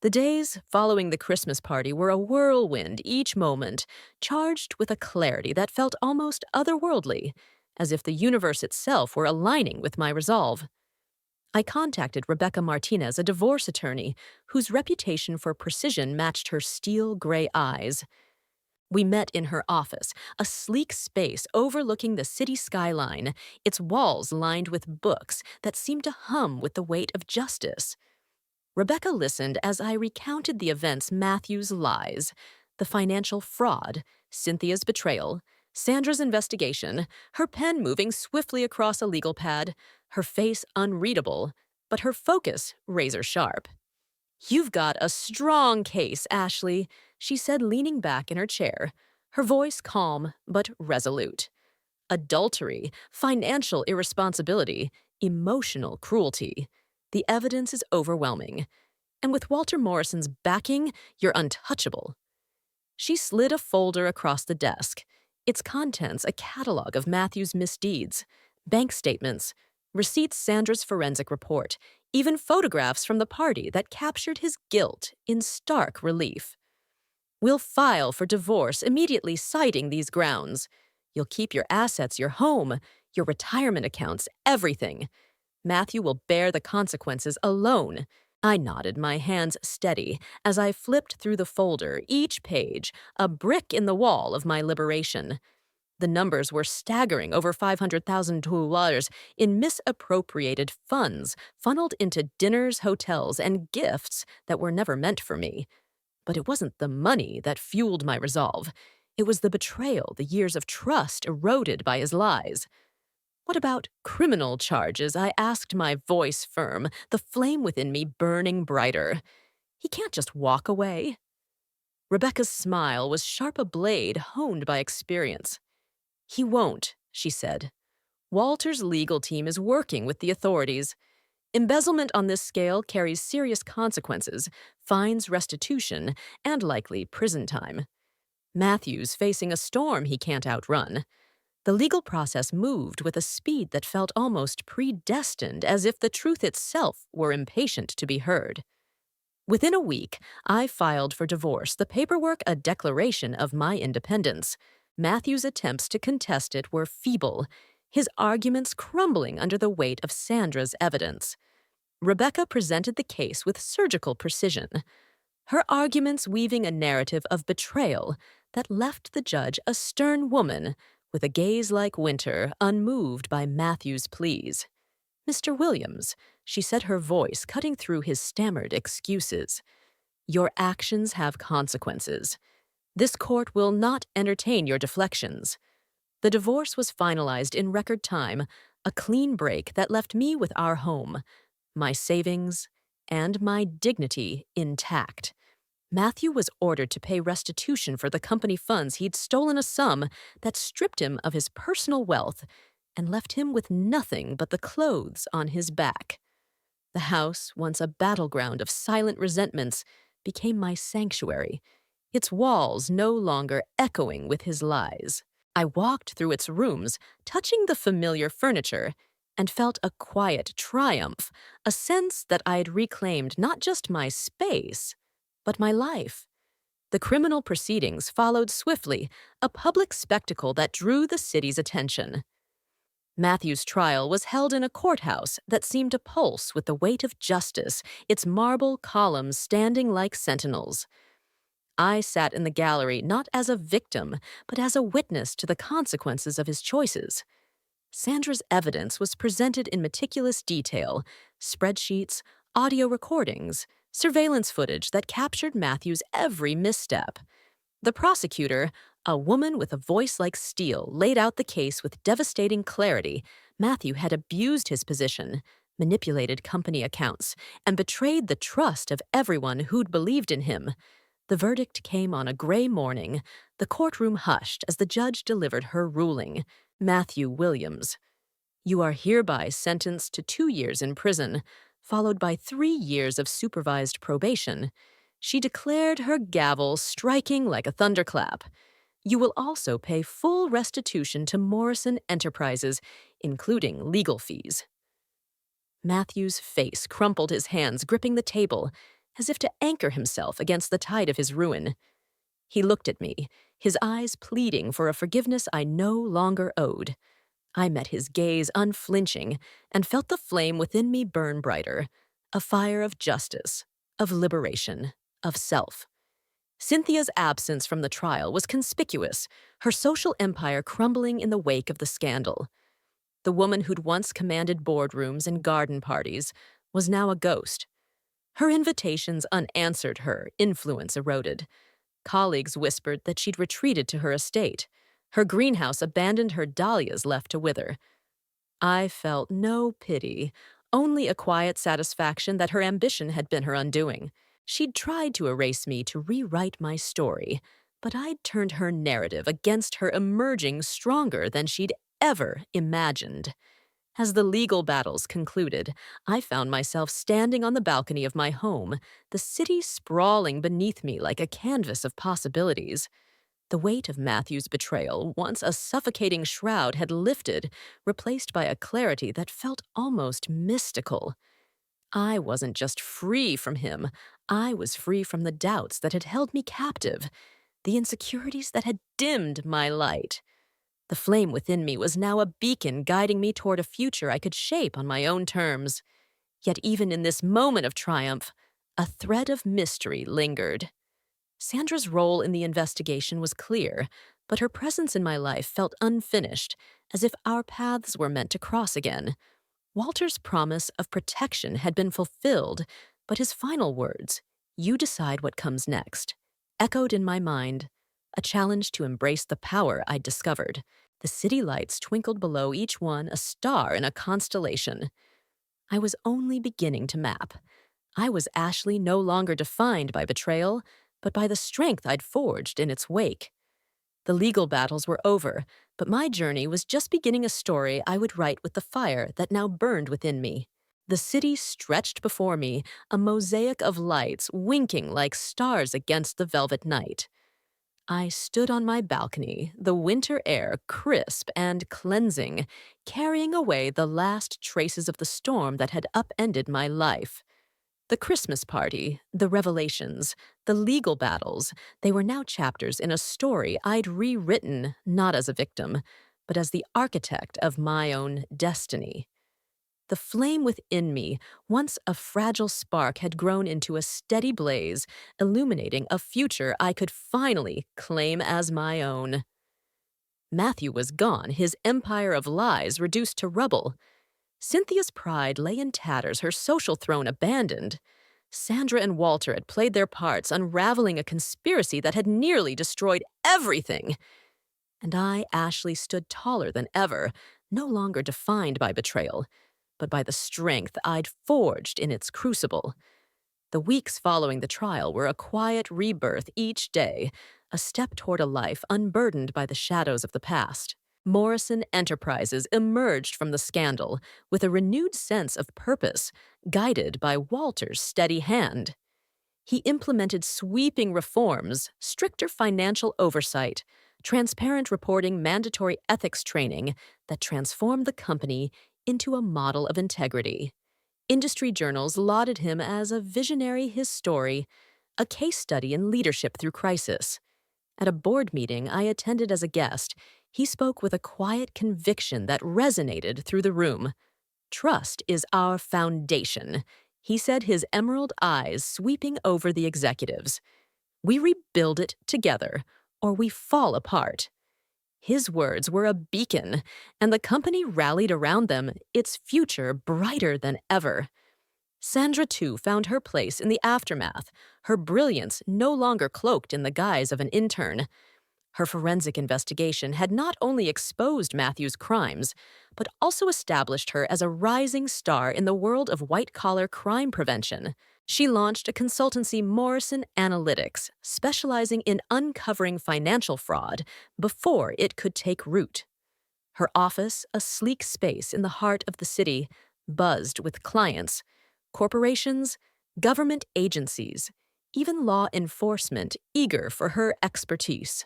The days following the Christmas party were a whirlwind, each moment charged with a clarity that felt almost otherworldly, as if the universe itself were aligning with my resolve. I contacted Rebecca Martinez, a divorce attorney whose reputation for precision matched her steel gray eyes. We met in her office, a sleek space overlooking the city skyline, its walls lined with books that seemed to hum with the weight of justice. Rebecca listened as I recounted the events, Matthew's lies, the financial fraud, Cynthia's betrayal, Sandra's investigation, her pen moving swiftly across a legal pad, her face unreadable, but her focus razor sharp. "You've got a strong case, Ashley," she said, leaning back in her chair, her voice calm but resolute. "Adultery, financial irresponsibility, emotional cruelty. The evidence is overwhelming. And with Walter Morrison's backing, you're untouchable." She slid a folder across the desk, its contents a catalog of Matthew's misdeeds, bank statements, receipts, Sandra's forensic report, even photographs from the party that captured his guilt in stark relief. "We'll file for divorce immediately, citing these grounds. You'll keep your assets, your home, your retirement accounts, everything. Matthew will bear the consequences alone." I nodded, my hands steady, as I flipped through the folder, each page a brick in the wall of my liberation. The numbers were staggering, over $500,000 in misappropriated funds funneled into dinners, hotels, and gifts that were never meant for me. But it wasn't the money that fueled my resolve. It was the betrayal, the years of trust eroded by his lies. What about criminal charges? I asked, my voice firm, the flame within me burning brighter. He can't just walk away. Rebecca's smile was sharp a blade honed by experience. He won't, she said. Walter's legal team is working with the authorities. Embezzlement on this scale carries serious consequences, fines, restitution, and likely prison time. Matthew's facing a storm he can't outrun. The legal process moved with a speed that felt almost predestined, as if the truth itself were impatient to be heard. Within a week, I filed for divorce, the paperwork a declaration of my independence. Matthew's attempts to contest it were feeble, his arguments crumbling under the weight of Sandra's evidence. Rebecca presented the case with surgical precision, her arguments weaving a narrative of betrayal that left the judge a stern woman with a gaze like winter, unmoved by Matthew's pleas. "Mr. Williams," she said, her voice cutting through his stammered excuses, "your actions have consequences. This court will not entertain your deflections." The divorce was finalized in record time, a clean break that left me with our home, my savings, and my dignity intact. Matthew was ordered to pay restitution for the company funds. He'd stolen a sum that stripped him of his personal wealth and left him with nothing but the clothes on his back. The house, once a battleground of silent resentments, became my sanctuary, its walls no longer echoing with his lies. I walked through its rooms, touching the familiar furniture, and felt a quiet triumph, a sense that I'd reclaimed not just my space, but my life. The criminal proceedings followed swiftly, a public spectacle that drew the city's attention. Matthew's trial was held in a courthouse that seemed to pulse with the weight of justice, its marble columns standing like sentinels. I sat in the gallery not as a victim, but as a witness to the consequences of his choices. Sandra's evidence was presented in meticulous detail: spreadsheets, audio recordings, surveillance footage that captured Matthew's every misstep. The prosecutor, a woman with a voice like steel, laid out the case with devastating clarity. Matthew had abused his position, manipulated company accounts, and betrayed the trust of everyone who'd believed in him. The verdict came on a gray morning. The courtroom hushed as the judge delivered her ruling. Matthew Williams, you are hereby sentenced to 2 years in prison, followed by 3 years of supervised probation. She declared, her gavel striking like a thunderclap. You will also pay full restitution to Morrison Enterprises, including legal fees. Matthew's face crumpled, his hands gripping the table, as if to anchor himself against the tide of his ruin. He looked at me, his eyes pleading for a forgiveness I no longer owed. I met his gaze unflinching and felt the flame within me burn brighter, a fire of justice, of liberation, of self. Cynthia's absence from the trial was conspicuous, her social empire crumbling in the wake of the scandal. The woman who'd once commanded boardrooms and garden parties was now a ghost. Her invitations unanswered, her influence eroded. Colleagues whispered that she'd retreated to her estate. Her greenhouse abandoned, her dahlias left to wither. I felt no pity, only a quiet satisfaction that her ambition had been her undoing. She'd tried to erase me, to rewrite my story, but I'd turned her narrative against her, emerging stronger than she'd ever imagined. As the legal battles concluded, I found myself standing on the balcony of my home, the city sprawling beneath me like a canvas of possibilities. The weight of Matthew's betrayal, once a suffocating shroud, had lifted, replaced by a clarity that felt almost mystical. I wasn't just free from him, I was free from the doubts that had held me captive, the insecurities that had dimmed my light. The flame within me was now a beacon guiding me toward a future I could shape on my own terms. Yet even in this moment of triumph, a thread of mystery lingered. Sandra's role in the investigation was clear, but her presence in my life felt unfinished, as if our paths were meant to cross again. Walter's promise of protection had been fulfilled, but his final words, "You decide what comes next," echoed in my mind, a challenge to embrace the power I'd discovered. The city lights twinkled below each one, a star in a constellation. I was only beginning to map. I was Ashley no longer defined by betrayal, but by the strength I'd forged in its wake. The legal battles were over, but my journey was just beginning a story I would write with the fire that now burned within me. The city stretched before me, a mosaic of lights winking like stars against the velvet night. I stood on my balcony, the winter air crisp and cleansing, carrying away the last traces of the storm that had upended my life. The Christmas party, the revelations, the legal battles, they were now chapters in a story I'd rewritten not as a victim, but as the architect of my own destiny. The flame within me, once a fragile spark, had grown into a steady blaze, illuminating a future I could finally claim as my own. Matthew was gone, his empire of lies reduced to rubble. Cynthia's pride lay in tatters, her social throne abandoned. Sandra and Walter had played their parts, unraveling a conspiracy that had nearly destroyed everything. And I, Ashley, stood taller than ever, no longer defined by betrayal, but by the strength I'd forged in its crucible. The weeks following the trial were a quiet rebirth each day, a step toward a life unburdened by the shadows of the past. Morrison Enterprises emerged from the scandal with a renewed sense of purpose, guided by Walter's steady hand. He implemented sweeping reforms, stricter financial oversight, transparent reporting, mandatory ethics training that transformed the company into a model of integrity. Industry journals lauded him as a visionary historian, a case study in leadership through crisis. At a board meeting I attended as a guest, he spoke with a quiet conviction that resonated through the room. "Trust is our foundation," he said, his emerald eyes sweeping over the executives. "We rebuild it together, or we fall apart." His words were a beacon, and the company rallied around them, its future brighter than ever. Sandra, too, found her place in the aftermath, her brilliance no longer cloaked in the guise of an intern. Her forensic investigation had not only exposed Matthew's crimes, but also established her as a rising star in the world of white-collar crime prevention. She launched a consultancy, Morrison Analytics, specializing in uncovering financial fraud before it could take root. Her office, a sleek space in the heart of the city, buzzed with clients, corporations, government agencies, even law enforcement eager for her expertise.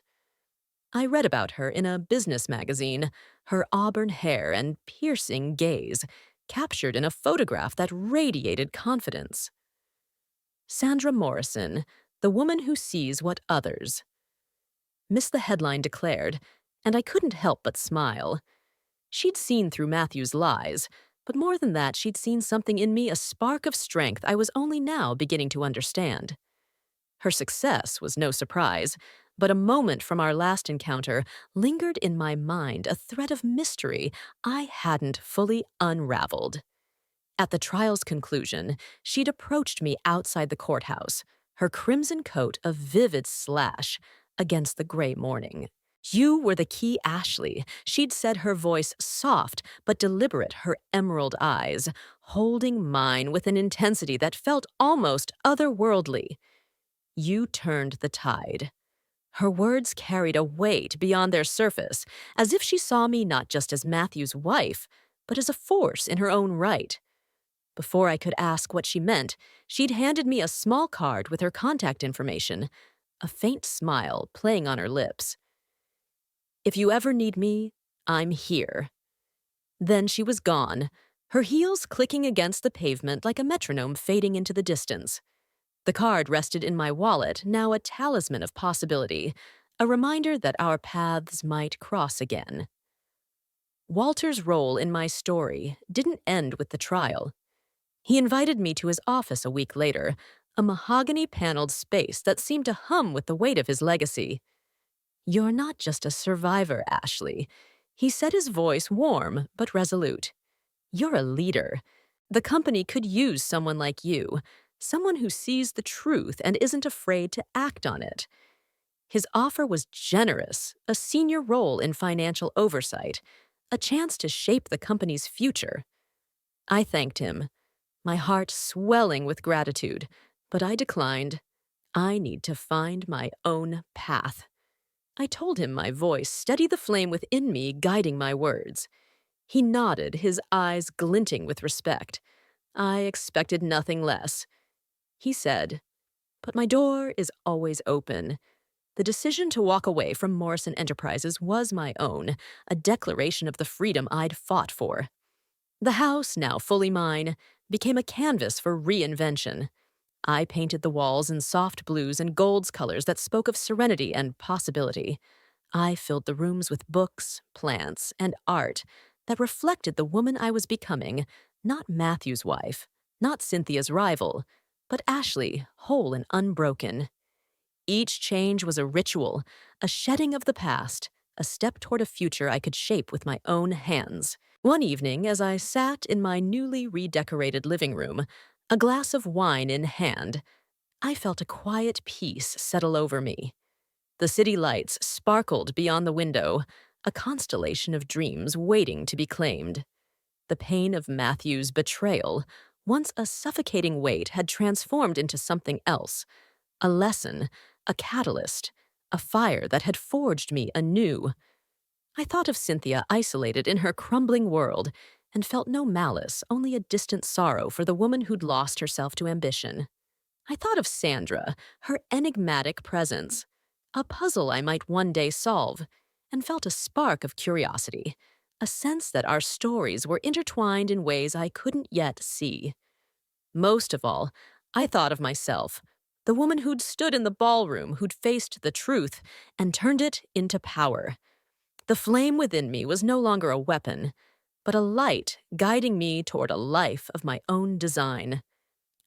I read about her in a business magazine, her auburn hair and piercing gaze, captured in a photograph that radiated confidence. Sandra Morrison, the woman who sees what others. Miss the headline declared, and I couldn't help but smile. She'd seen through Matthew's lies, but more than that, she'd seen something in me, a spark of strength I was only now beginning to understand. Her success was no surprise, but a moment from our last encounter lingered in my mind, a thread of mystery I hadn't fully unraveled. At the trial's conclusion, she'd approached me outside the courthouse, her crimson coat a vivid slash against the gray morning. "You were the key, Ashley," she'd said, her voice soft but deliberate, her emerald eyes holding mine with an intensity that felt almost otherworldly. "You turned the tide." Her words carried a weight beyond their surface, as if she saw me not just as Matthew's wife, but as a force in her own right. Before I could ask what she meant, she'd handed me a small card with her contact information, a faint smile playing on her lips. "If you ever need me, I'm here." Then she was gone, her heels clicking against the pavement like a metronome fading into the distance. The card rested in my wallet, now a talisman of possibility, a reminder that our paths might cross again. Walter's role in my story didn't end with the trial. He invited me to his office a week later, a mahogany-paneled space that seemed to hum with the weight of his legacy. "You're not just a survivor, Ashley." He said, his voice warm but resolute. "You're a leader. The company could use someone like you, someone who sees the truth and isn't afraid to act on it." His offer was generous, a senior role in financial oversight, a chance to shape the company's future. I thanked him, my heart swelling with gratitude, but I declined. I need to find my own path. I told him, my voice steady the flame within me, guiding my words. He nodded, his eyes glinting with respect. I expected nothing less. He said, "But my door is always open." The decision to walk away from Morrison Enterprises was my own, a declaration of the freedom I'd fought for. The house, now fully mine, became a canvas for reinvention. I painted the walls in soft blues and golds colors that spoke of serenity and possibility. I filled the rooms with books, plants, and art that reflected the woman I was becoming, not Matthew's wife, not Cynthia's rival, but Ashley, whole and unbroken. Each change was a ritual, a shedding of the past, a step toward a future I could shape with my own hands. One evening, as I sat in my newly redecorated living room, a glass of wine in hand, I felt a quiet peace settle over me. The city lights sparkled beyond the window, a constellation of dreams waiting to be claimed. The pain of Matthew's betrayal, once a suffocating weight, had transformed into something else, a lesson, a catalyst, a fire that had forged me anew. I thought of Cynthia isolated in her crumbling world and felt no malice, only a distant sorrow for the woman who'd lost herself to ambition. I thought of Sandra, her enigmatic presence, a puzzle I might one day solve, and felt a spark of curiosity, a sense that our stories were intertwined in ways I couldn't yet see. Most of all, I thought of myself, the woman who'd stood in the ballroom, who'd faced the truth and turned it into power. The flame within me was no longer a weapon, but a light guiding me toward a life of my own design.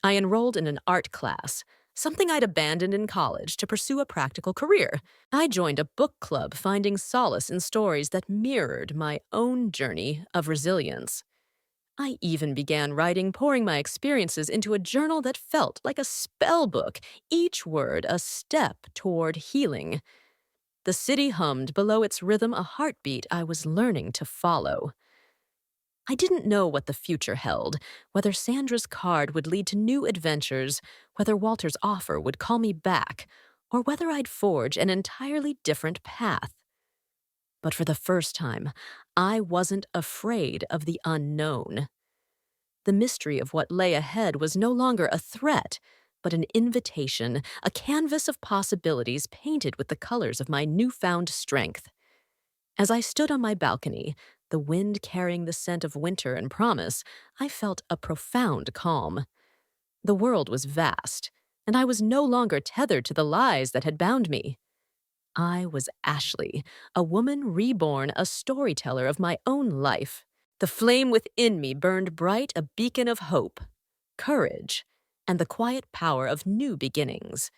I enrolled in an art class, something I'd abandoned in college to pursue a practical career. I joined a book club, finding solace in stories that mirrored my own journey of resilience. I even began writing, pouring my experiences into a journal that felt like a spell book, each word a step toward healing. The city hummed below its rhythm, a heartbeat I was learning to follow. I didn't know what the future held, whether Sandra's card would lead to new adventures, whether Walter's offer would call me back, or whether I'd forge an entirely different path. But for the first time, I wasn't afraid of the unknown. The mystery of what lay ahead was no longer a threat, but an invitation, a canvas of possibilities painted with the colors of my newfound strength. As I stood on my balcony, the wind carrying the scent of winter and promise, I felt a profound calm. The world was vast, and I was no longer tethered to the lies that had bound me. I was Ashley, a woman reborn, a storyteller of my own life. The flame within me burned bright, a beacon of hope, courage, and the quiet power of new beginnings.